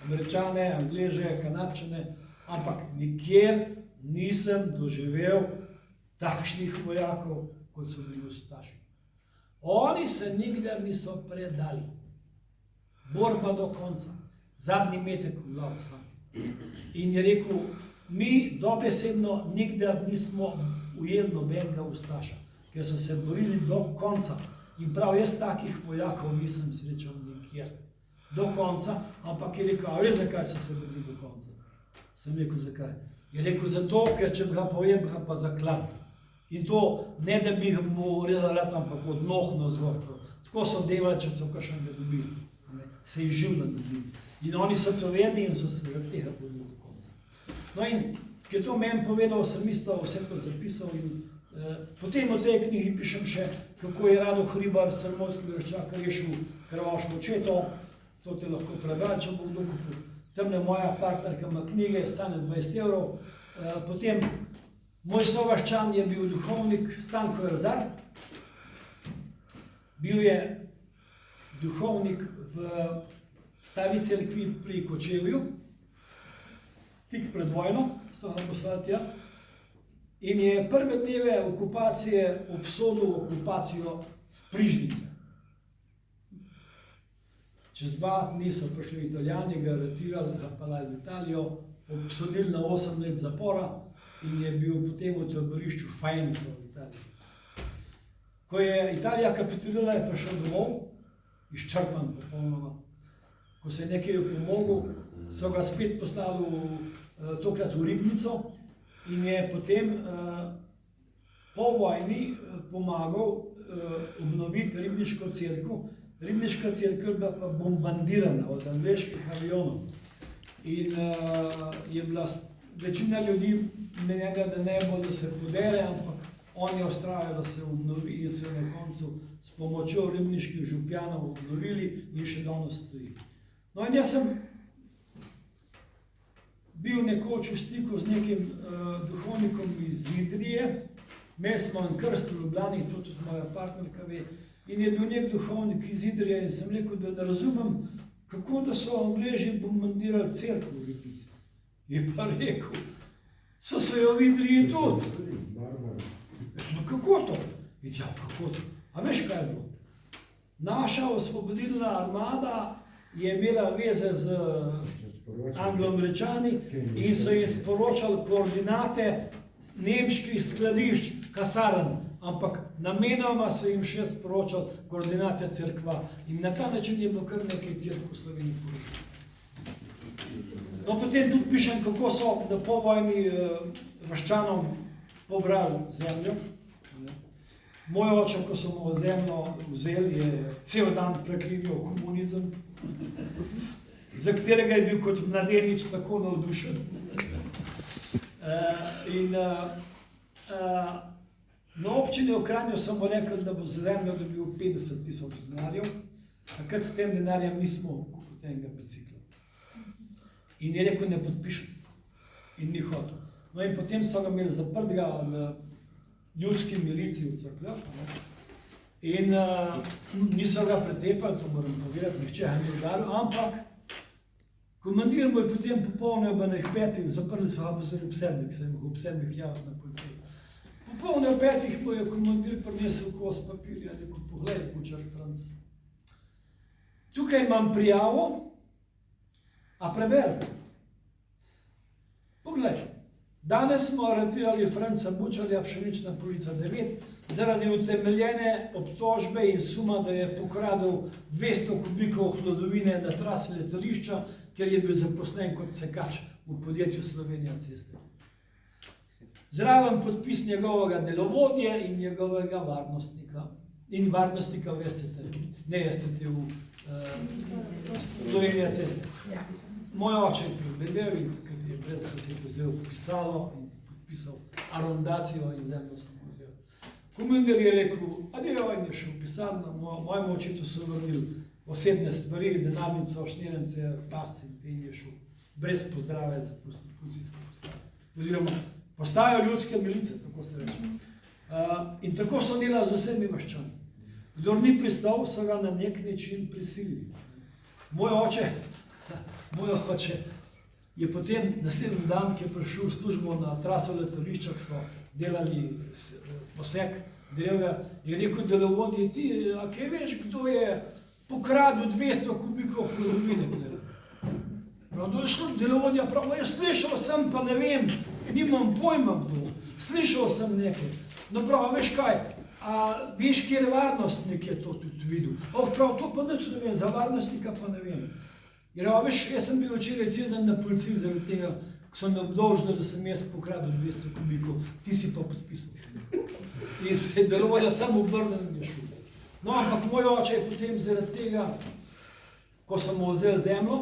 C: Američane, Angleže, Kanadčane, ampak nikjer nisem doživel takšnih vojakov, kot so bili Ustaši. Oni se nikdar niso predali. Borba do konca. Zadnji metek v glavo sam. In je rekel, mi dobesedno nikdar nismo ujeli nobenega Ustaša, ker so se borili do konca. In prav jaz takih vojakov nisem srečal nikjer. Do konca, ampak je rekel, a veš, zakaj so se borili do konca? Sem rekel, zakaj? Je rekel, zato, ker če bi ga pojem, bi ga pa zaklad. In to ne, da bi mu rezal rad, ampak od noh navzgor. Tako so delali, če so kakšnega dobili. Se je življen dobili. In oni so to vedeli in so se tega borili do konca. No in, ki je to meni povedal, sem isto vse to zapisal in potem v tej knjigi pišem še, kako je Rado Hribar, Srmovski graščak, rešil Krvavško četo. To te lahko prebral, če bo kdo kupil. Tamle moja partnerka ima knjige, stane 20 evrov. Potem moj sovaščan je bil duhovnik Stanko Erzar. Bil je duhovnik v stari cerkvi pri Kočevju, tik pred vojno so ga poslali tja, in je prve dneve okupacije obsodil okupacijo s Prižnice. Čez 2 dni so prišli Italijani, ga aretirali, ga pelali v Italijo, obsodili na 8 let zapora in je bil potem v taborišču Faenza v Italiji. Ko je Italija kapitulirala, je prišel domov, izčrpan popolnoma. Ko se je nekaj pomogel, so ga spet poslali tokrat v Ribnico in je potem po vojni pomagal obnoviti Ribniško cerkev. Ribniška cerkev je bila pa bombardirana od angleških avionov in je bila večina ljudi menjega, da ne bo, da se podere, ampak on je ustrajal, da se obnovi in se na koncu s pomočjo ribniških župljanov obnovili in še danes stoji. No in jaz sem bil nekoč v stiku z nekim duhovnikom iz Idrije, imeli smo en krst v Ljubljani, to tudi moja partnerka ve, in je bil nek duhovnik iz Idrije in sem rekel, da ne razumem, kako da so Angleži bombardirali cerkev v Ribnici. Je pa rekel, so se jo v Idriji tudi. Kako to? Ja, kako to? A veš, kaj je bilo? Naša osvobodilna armada je imela veze z Anglo-Američani in so jim sporočali koordinate nemških skladišč, kasarn, ampak namenoma so jim še sporočali koordinate cerkva in na ta način je bilo kar nekaj cerkv v Sloveniji porušeno. No, potem tudi pišem, kako so na povojni vaščanom pobrali zemljo. Moj oče, ko so mu zemljo vzeli, je cel dan preklinjal komunizem, za katerega je bil kot mladenič tako navdušen. Na občini v Kranju so mu rekli, da bo za zemljo dobil 50.000 denarjev, takrat s tem denarjem nismo kupili enega bicikla. In je rekel, ne podpišem. In ni hotel. No in potem so ga imeli zaprtega na ljudski miliciji v Cerkljah. In niso ga pretepali, to moram povedati, nihče ga ni udaril, ampak komandir mu je potem popolnil ob 5, zaprli so ga pozoril ob 7, se je mogel ob 7 javiti na policiji. Popolnil ob 5 mu je komandir prinesel kos papirja, rekel, poglej, kučar Franc. Tukaj imam prijavo, a preberi. Poglej, danes smo aretirali Franca Bučarja, Pšenična polica 9, zaradi utemeljene obtožbe in suma, da je pokradel 200 kubikov hlodovine na trasi letališča, ker je bil zaposlen kot sekač v podjetju Slovenija ceste. Zraven podpis njegovega delovodje in njegovega varnostnika. In varnostnika v SCT, ne SCT v Slovenija ceste. Moj oče je pregledal in takrat je brez posebej vzel pisalo in podpisal arondacijo in zemljo sem vzel. Komandir je rekel, adijo, in je šel v pisarno, mojemu očicu so vrnili osebne stvari, denarnico, šnirence, pas in je šel brez pozdrave za policijsko postajo. Oziroma, postajo ljudske milice, tako se reče. In tako so delali z vsemi vaščani. Kdor ni pristal, so ga na nek način prisilili. Moj oče je potem naslednji dan, ki je prišel v službo na traso letališča, so delali poseg drevja, je rekel delovodji, ti, a kaj veš, kdo je pokradil 200 kubikov hlodovine? Delovodja pravi, jaz slišal sem, pa ne vem, nimam pojma kdo, slišal sem nekaj. No pravi, veš kaj, a veš, kjer varnostnik je to tudi videl? Prav, to pa nič ne vem, za varnostnika pa ne vem. Jer, veš, jaz sem bil včeraj cel dan na policiji zaradi tega, ko so me obdolžili, da sem jaz pokradil 200 kubikov, ti si pa podpisal. In se je delovodja samo obrnil in je šel. No, ampak moj oče je potem zaradi tega, ko sem mu vzel zemljo,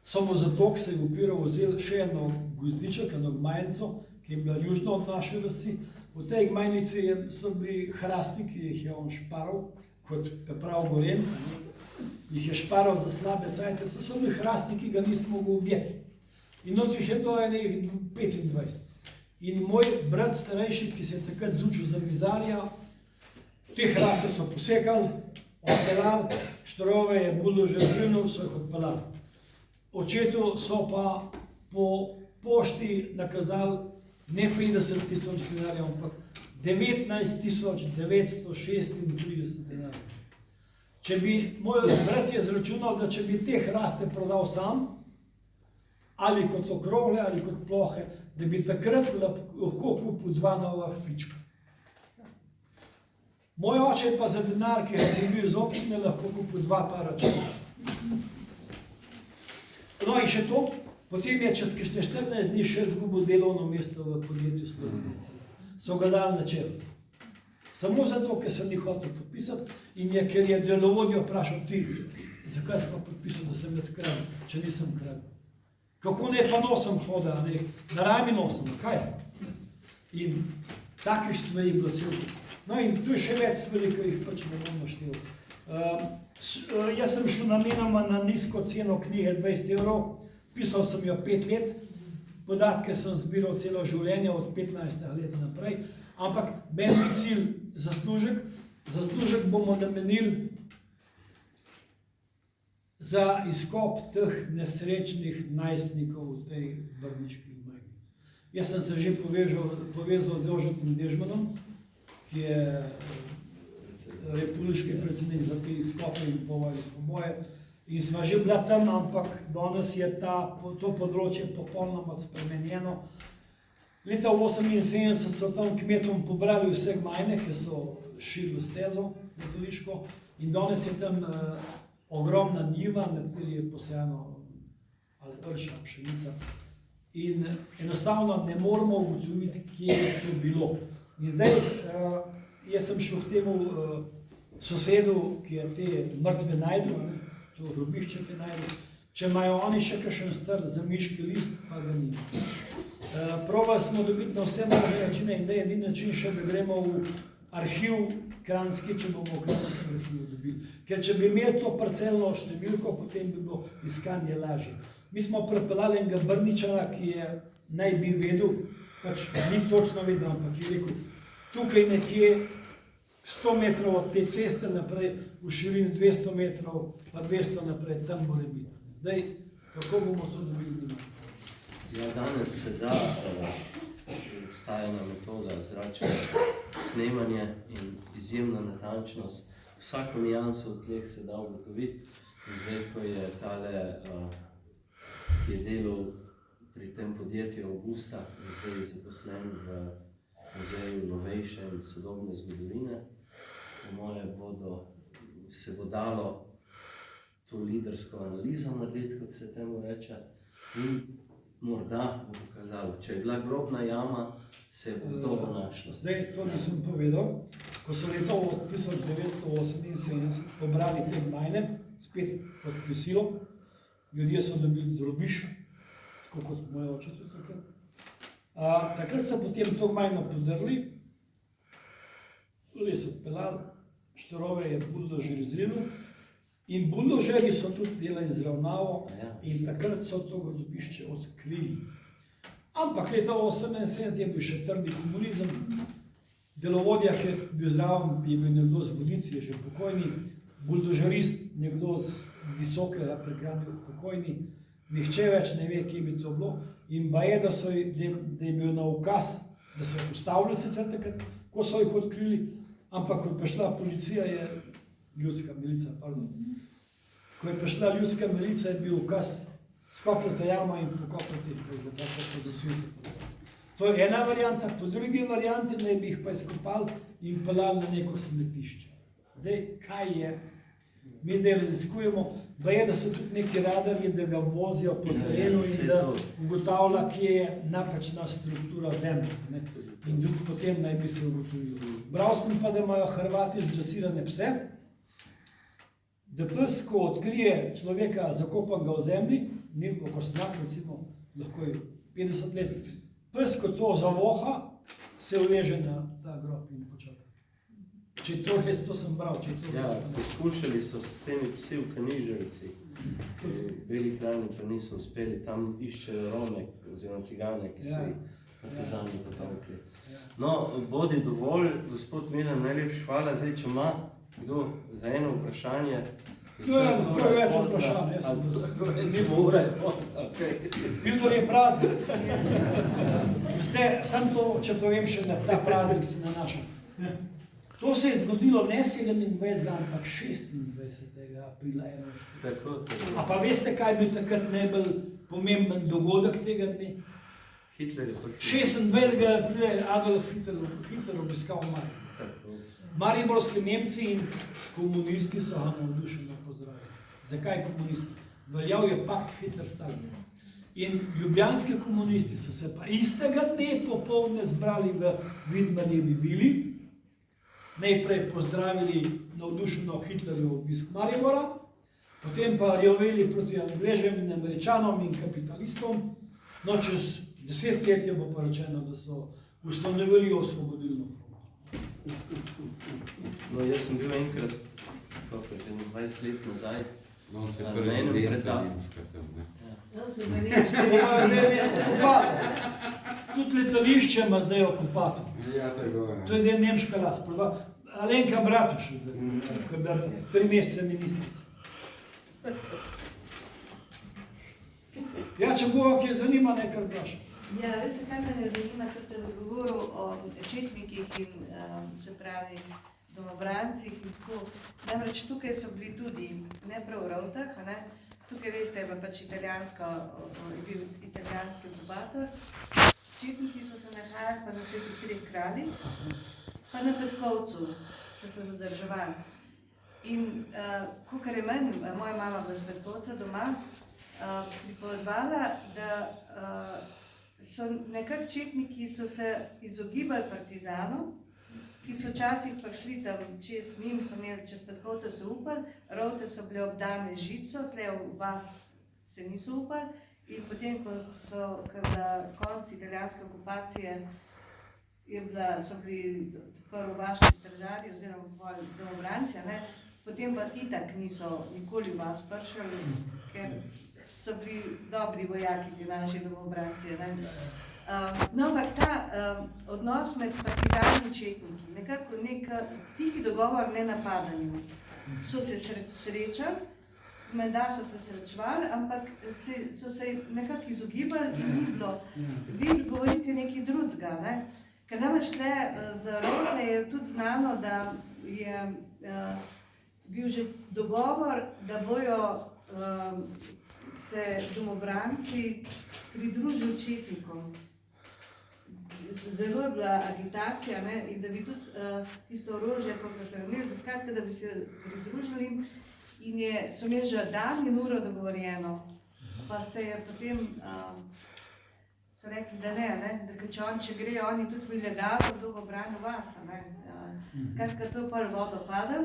C: so mu zato, ko se je upiral, vzel še eno gozdiček, eno gmajnico, ki je bila južno od naše vasi. V tej gmajnici so bili hrasti, ki jih je on šparal, kot prav Gorenc, jih je šparal za slabe cajte, so bili hrasti, ki ga nismo mogli objeti. In not jih je bilo enih 25. In moj brat starejši, ki se je takrat zučil za mizarja, te hraste so posekali odpeljali, štorove je buldožer zrinil, so jih odpeljali. Očetu so pa po pošti nakazali ne 50.000 denarjev, ampak 19.936 denarjev. Če bi moj brat je izračunal, da če bi te hraste prodal sam, ali kot okrogle, ali kot plohe, da bi takrat lahko kupil 2 nova fička. Moj oče pa za denar, ki ga je bil iz občine, lahko kupil 2 para čevljev. No in še to, potem je čez kakšne 14 dni še izgubil delovno mesto v podjetju Slovenije ceste. So ga dali na čelo. Samo zato, ker sem jih hotel podpisati in ker je delovodjo vprašal ti, zakaj si pa podpisal, da sem jaz kradel, če nisem kradel. Kako ne pa nosom hoda, ne, na rami nosom, kaj? In takih stvari je bilo celo. No in tu je še več stvari, ki jih pač ne bom naštel. Jaz sem šel namenoma na nizko ceno knjige 20 €, pisal sem jo 5 let, podatke sem zbiral celo življenje od 15 let naprej, ampak meni je cilj zaslužek bomo namenili za izkop teh nesrečnih najstnikov v tej Brniški megli. Jaz sem se že povezal z Jožetom Dežmanom, ki je republiški predsednik za te izkope in poboje. In sva že bila tam, ampak danes je to področje popolnoma spremenjeno. Leta 1978 so tam kmetom pobrali vse gmajne, ki so širili stezo metodiško, in danes je tam ogromna njiva, na kateri je posejano ali rša, pšenica. In enostavno ne moramo ugotoviti, kje je to bilo. In zdaj, jaz sem šel k temu sosedu, ki je te mrtve najdel, to grobišče, ki najdel, če imajo oni še kakšen star zamiški list, pa ga ni. Probali smo dobiti na vse možne načine in da je edini način še, da gremo v arhiv Kranjski, če bomo v Kranjskem arhivu dobili. Ker če bi imeli to parcelno številko, potem bi bilo iskanje lažje. Mi smo pripeljali enega Brničana, ki je naj bi vedel, pač ni točno vedel, ampak je rekel, tukaj nekje 100 metrov od te ceste naprej, v širini 200 metrov, pa 200 naprej, tam mora biti. Zdaj, kako bomo to dobili?
B: Ja, danes se da, obstaja ena metoda zračnega snemanja in izjemna natančnost. Vsako nijanso v tleh se da ugotoviti. In zdaj, ko je tale, ki je delal pri tem podjetju Augusta, in zdaj je zaposlen v Muzeju novejše in sodobne zgodovine, po moje se bo dalo to lidersko analizo narediti, kot se temu reče, in morda bo pokazalo, če je bila grobna jama, se je gotovo našla.
C: Zdaj, to nisem povedal, ko so leta 1978 pobrali te gmajne, spet pod prisilom, ljudje so dobili drobiš, tako kot moj oče tudi takrat. Takrat so potem to gmajno podrli, ljudje so odpeljali, štorove je buldožer izrinil in buldožerji so tudi delali izravnavo in takrat so to grobišče odkrili. Ampak leta 1978 je bil še trdi komunizem, delovodja, ki je bil zraven, je bil nekdo z Vodic, je že pokojni, buldožerist, nekdo z visokega prekranja pokojni, nihče več ne ve, kje bi to bilo. In ba je, da je bil na ukaz, da so jih ustavili sicer takrat, ko so jih odkrili, ampak ko je prišla policija, je ljudska milica, pardon. Ko je prišla ljudska milica, je bil ukaz, skopljate jamo in pokopljate jih, tako po zasveti. To je ena varianta, po drugi varianti naj bi jih pa izkopali in peljali na neko smetišče. Zdaj, kaj je? Mi zdaj raziskujemo, da so tudi neki radarji, da ga vozijo po terenu in da ugotavlja, kje je napačna struktura zemlje. In tudi potem naj bi se ugotovili. Bral sem pa, da imajo Hrvati zdresirane pse, da pes, ko odkrije človeka zakopanega v zemlji, ni okostnak, recimo, lahko je 50 let, pes, ko to zavoha, se uleže na ta grob in počaka. Če to res, to sem bral, če to res.
B: Ja, poskušali so s temi psi v Kaniževici, v Beli krajini pa niso uspeli, tam iščejo Rome oziroma Cigane, ki so jih partizani potovkli. No, bodi dovolj, gospod Milan, najlepša hvala. Zdaj, če ima Kdo za eno vprašanje?
C: To je več vprašanj, jaz sem to
B: Recimo ura je pol,
C: Jutri je praznik. Veste, sam to, če povem še na ta praznik se nanaša. To se je zgodilo ne 27. ampak 26. aprila 1941.
B: tako.
C: A pa veste, kaj bi takrat najbolj pomemben dogodek tega dne?
B: Hitler je prišel.
C: 26. aprila je Adolf Hitler obiskal Maribor.
B: Tako.
C: Mariborski Nemci in komunisti so ga navdušeno pozdravili. Zakaj komunisti? Veljal je pakt Hitler-Stalin. In ljubljanski komunisti so se pa istega dne popoldne zbrali v Vidmarjevi vili, najprej pozdravili navdušeno Hitlerjev obisk Maribora, potem pa rjoveli proti Angležem in Američanom in kapitalistom. No, čez 10 let je bo pa rečeno, da so ustanovili osvobodilno fronto.
B: No, jaz sem bil enkrat, kako je, 20 let nazaj,
D: No, se
B: Na
D: prezidenca
B: enem predavanju.
D: nemška tam, ne?
A: No, so me nemški
C: Tudi letališče ima zdaj okupator.
D: Ja, tako je.
C: To je zdaj nemška last. Alenka Bratušek, ko je bila 3 mesece ministrica. Ja, če bo, ki je zanima, nekaj vprašam.
A: Ja, veste, kaj me zanima, ko ste govorili o četnikih in se pravi domobrancih in tako. Namreč tukaj so bili tudi, ne prav v Rovtah, a ne? Tukaj veste, je pa pač bil italijanski okupator. Četniki so se nahajali pa na Sveti Treh kralji, pa na Petkovcu so se zadrževali. In kakor je meni, moja mama bila z Petkovca doma, pripovedovala, da so nekako četniki so se izogibali partizanom, ki so včasih prišli tam čez njim, so imeli čez Petkovce se upali, Rovte so bile obdane žico, tle v vas se niso upali in potem, ko je bila konc italijanske okupacije, so bili prvo vaški stražarji oziroma domobranci, potem pa itak niso nikoli v vas prišli, ker so bili dobri vojaki, ti naši domobranci. No, ampak ta odnos med partizani in četniki, nekako nek tihi dogovor ne napadanju. So se srečali, menda so se srečevali, ampak so se nekako izogibali in ni bilo. Vi govorite nekaj drugega, ne? Ker namreč tle za Rovte je tudi znano, da je bil že dogovor, da bojo se domobranci pridružili četnikom. Zelo je bila agitacija, ne, in da bi tudi tisto orožje, kako so imeli, skratka, da bi se pridružili in so imeli že dan in uro dogovorjeno. Pa se je potem, so rekli, da ne, da če grejo oni tudi v ilegalno, kdo bo branil vas, ne. Skratka, to je pol vodo padel.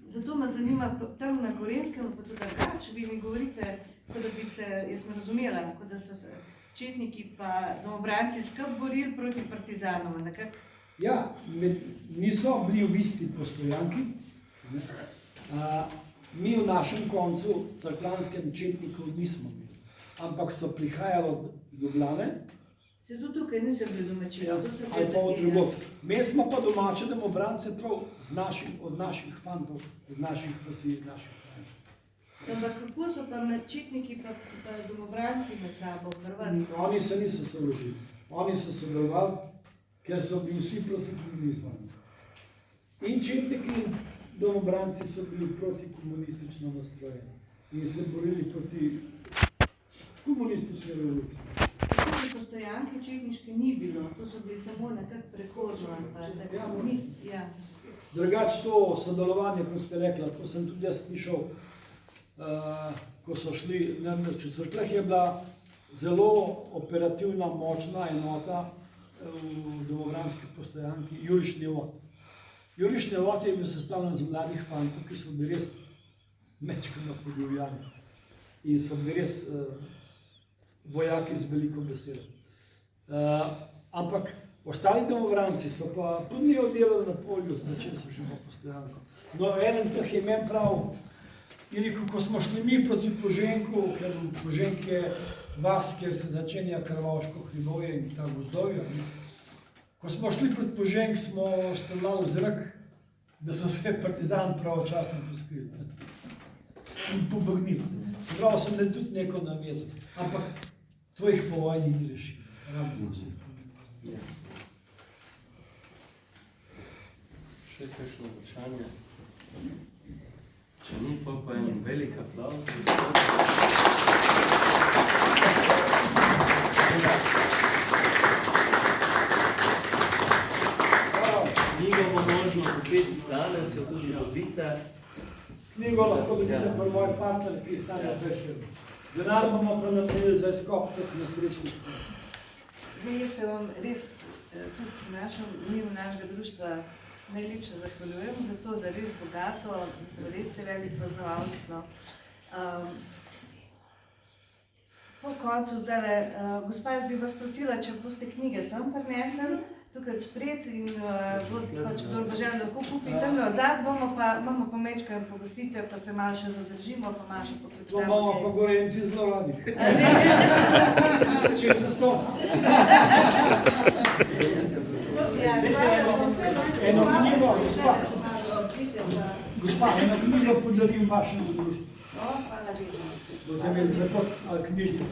A: Zato me zanima, tam na Gorenjskem, pa tudi drugače, vi mi govorite, kot da bi se, jaz sem razumela, kot da so se četniki pa domobranci skupaj borili proti partizanom, nekako?
C: Ja, niso bili v isti postojanki. Mi v našem koncu, Cerkljanskem, četnikov nismo imeli, ampak so prihajali od Ljubljane.
A: Se tudi tukaj nisem bil domačin, to se
C: ali pa od drugod. Mi smo pa domače domobrance prav od naših fantov, z naših vasi, iz naših krajev.
A: Ampak kako so pa četniki pa domobranci med sabo, Hrvat?
C: Oni se niso sorožili. Oni so sodelovali, ker so bili vsi proti komunizmu. In četniki in domobranci so bili proti komunistično nastrojeni in se borili proti komunistični revoluciji.
A: Tukaj postojanke četniške ni bilo, to so bili samo nekako prehodno.
C: Drugač to sodelovanje, kot ste rekla, to sem tudi jaz slišal, ko so šli, namreč v Cerkljah je bila zelo operativna, močna enota v domobranski postojanki, Jurišni vod. Jurišni vod je bil sestavljen z mladih fantov, ki so bili res mečkano podivjani in so bili res vojaki z veliko besedo. Ampak ostali domobranci so pa tudi ne oddelali na polju, začeli so že po postojanko. No, eden teh je meni prav, je rekel, ko smo šli mi proti Poženku, ker Poženk je vas, kjer se začenja Krvavško hribovje in ta gozdovje. Ko smo šli proti Poženk, smo streljali v zrak da so se partizani pravočasno pustili in pobegnili. Se pravi, sem ne tudi neko navezal, ampak to jih po vojni ni rešilo. Ravno se.
B: Še kakšno vprašanje? Če ni, pa en velik aplavz. Knjigo bo možno kupiti danes, jo tudi dobite.
C: Knjigo lahko dobite pri moji partner, ki stane 200 evrov. Denar bomo pa namenili za izkop teh nesrečnih.
A: Zdaj se vam res tudi imenu našega društva najlepše zahvaljujem za to, za res bogato, za res velik poznavalc. Po koncu zdaj, gospa, jaz bi vas prosila, če boste knjige sem prinesel, tukaj spred in kdo bo želel lahko kupiti. Tam od zad imamo pa mečkaj pogostitve, pa se malo še zadržimo, pa malo še poklepitamo.
C: To imamo pa Gorenci zelo radi. Če za sto. Eno knjigo, gospa, eno knjigo podarim vašemu društvu.
A: Hvala lepa.
C: Boste imeli zakot ali knjižnico.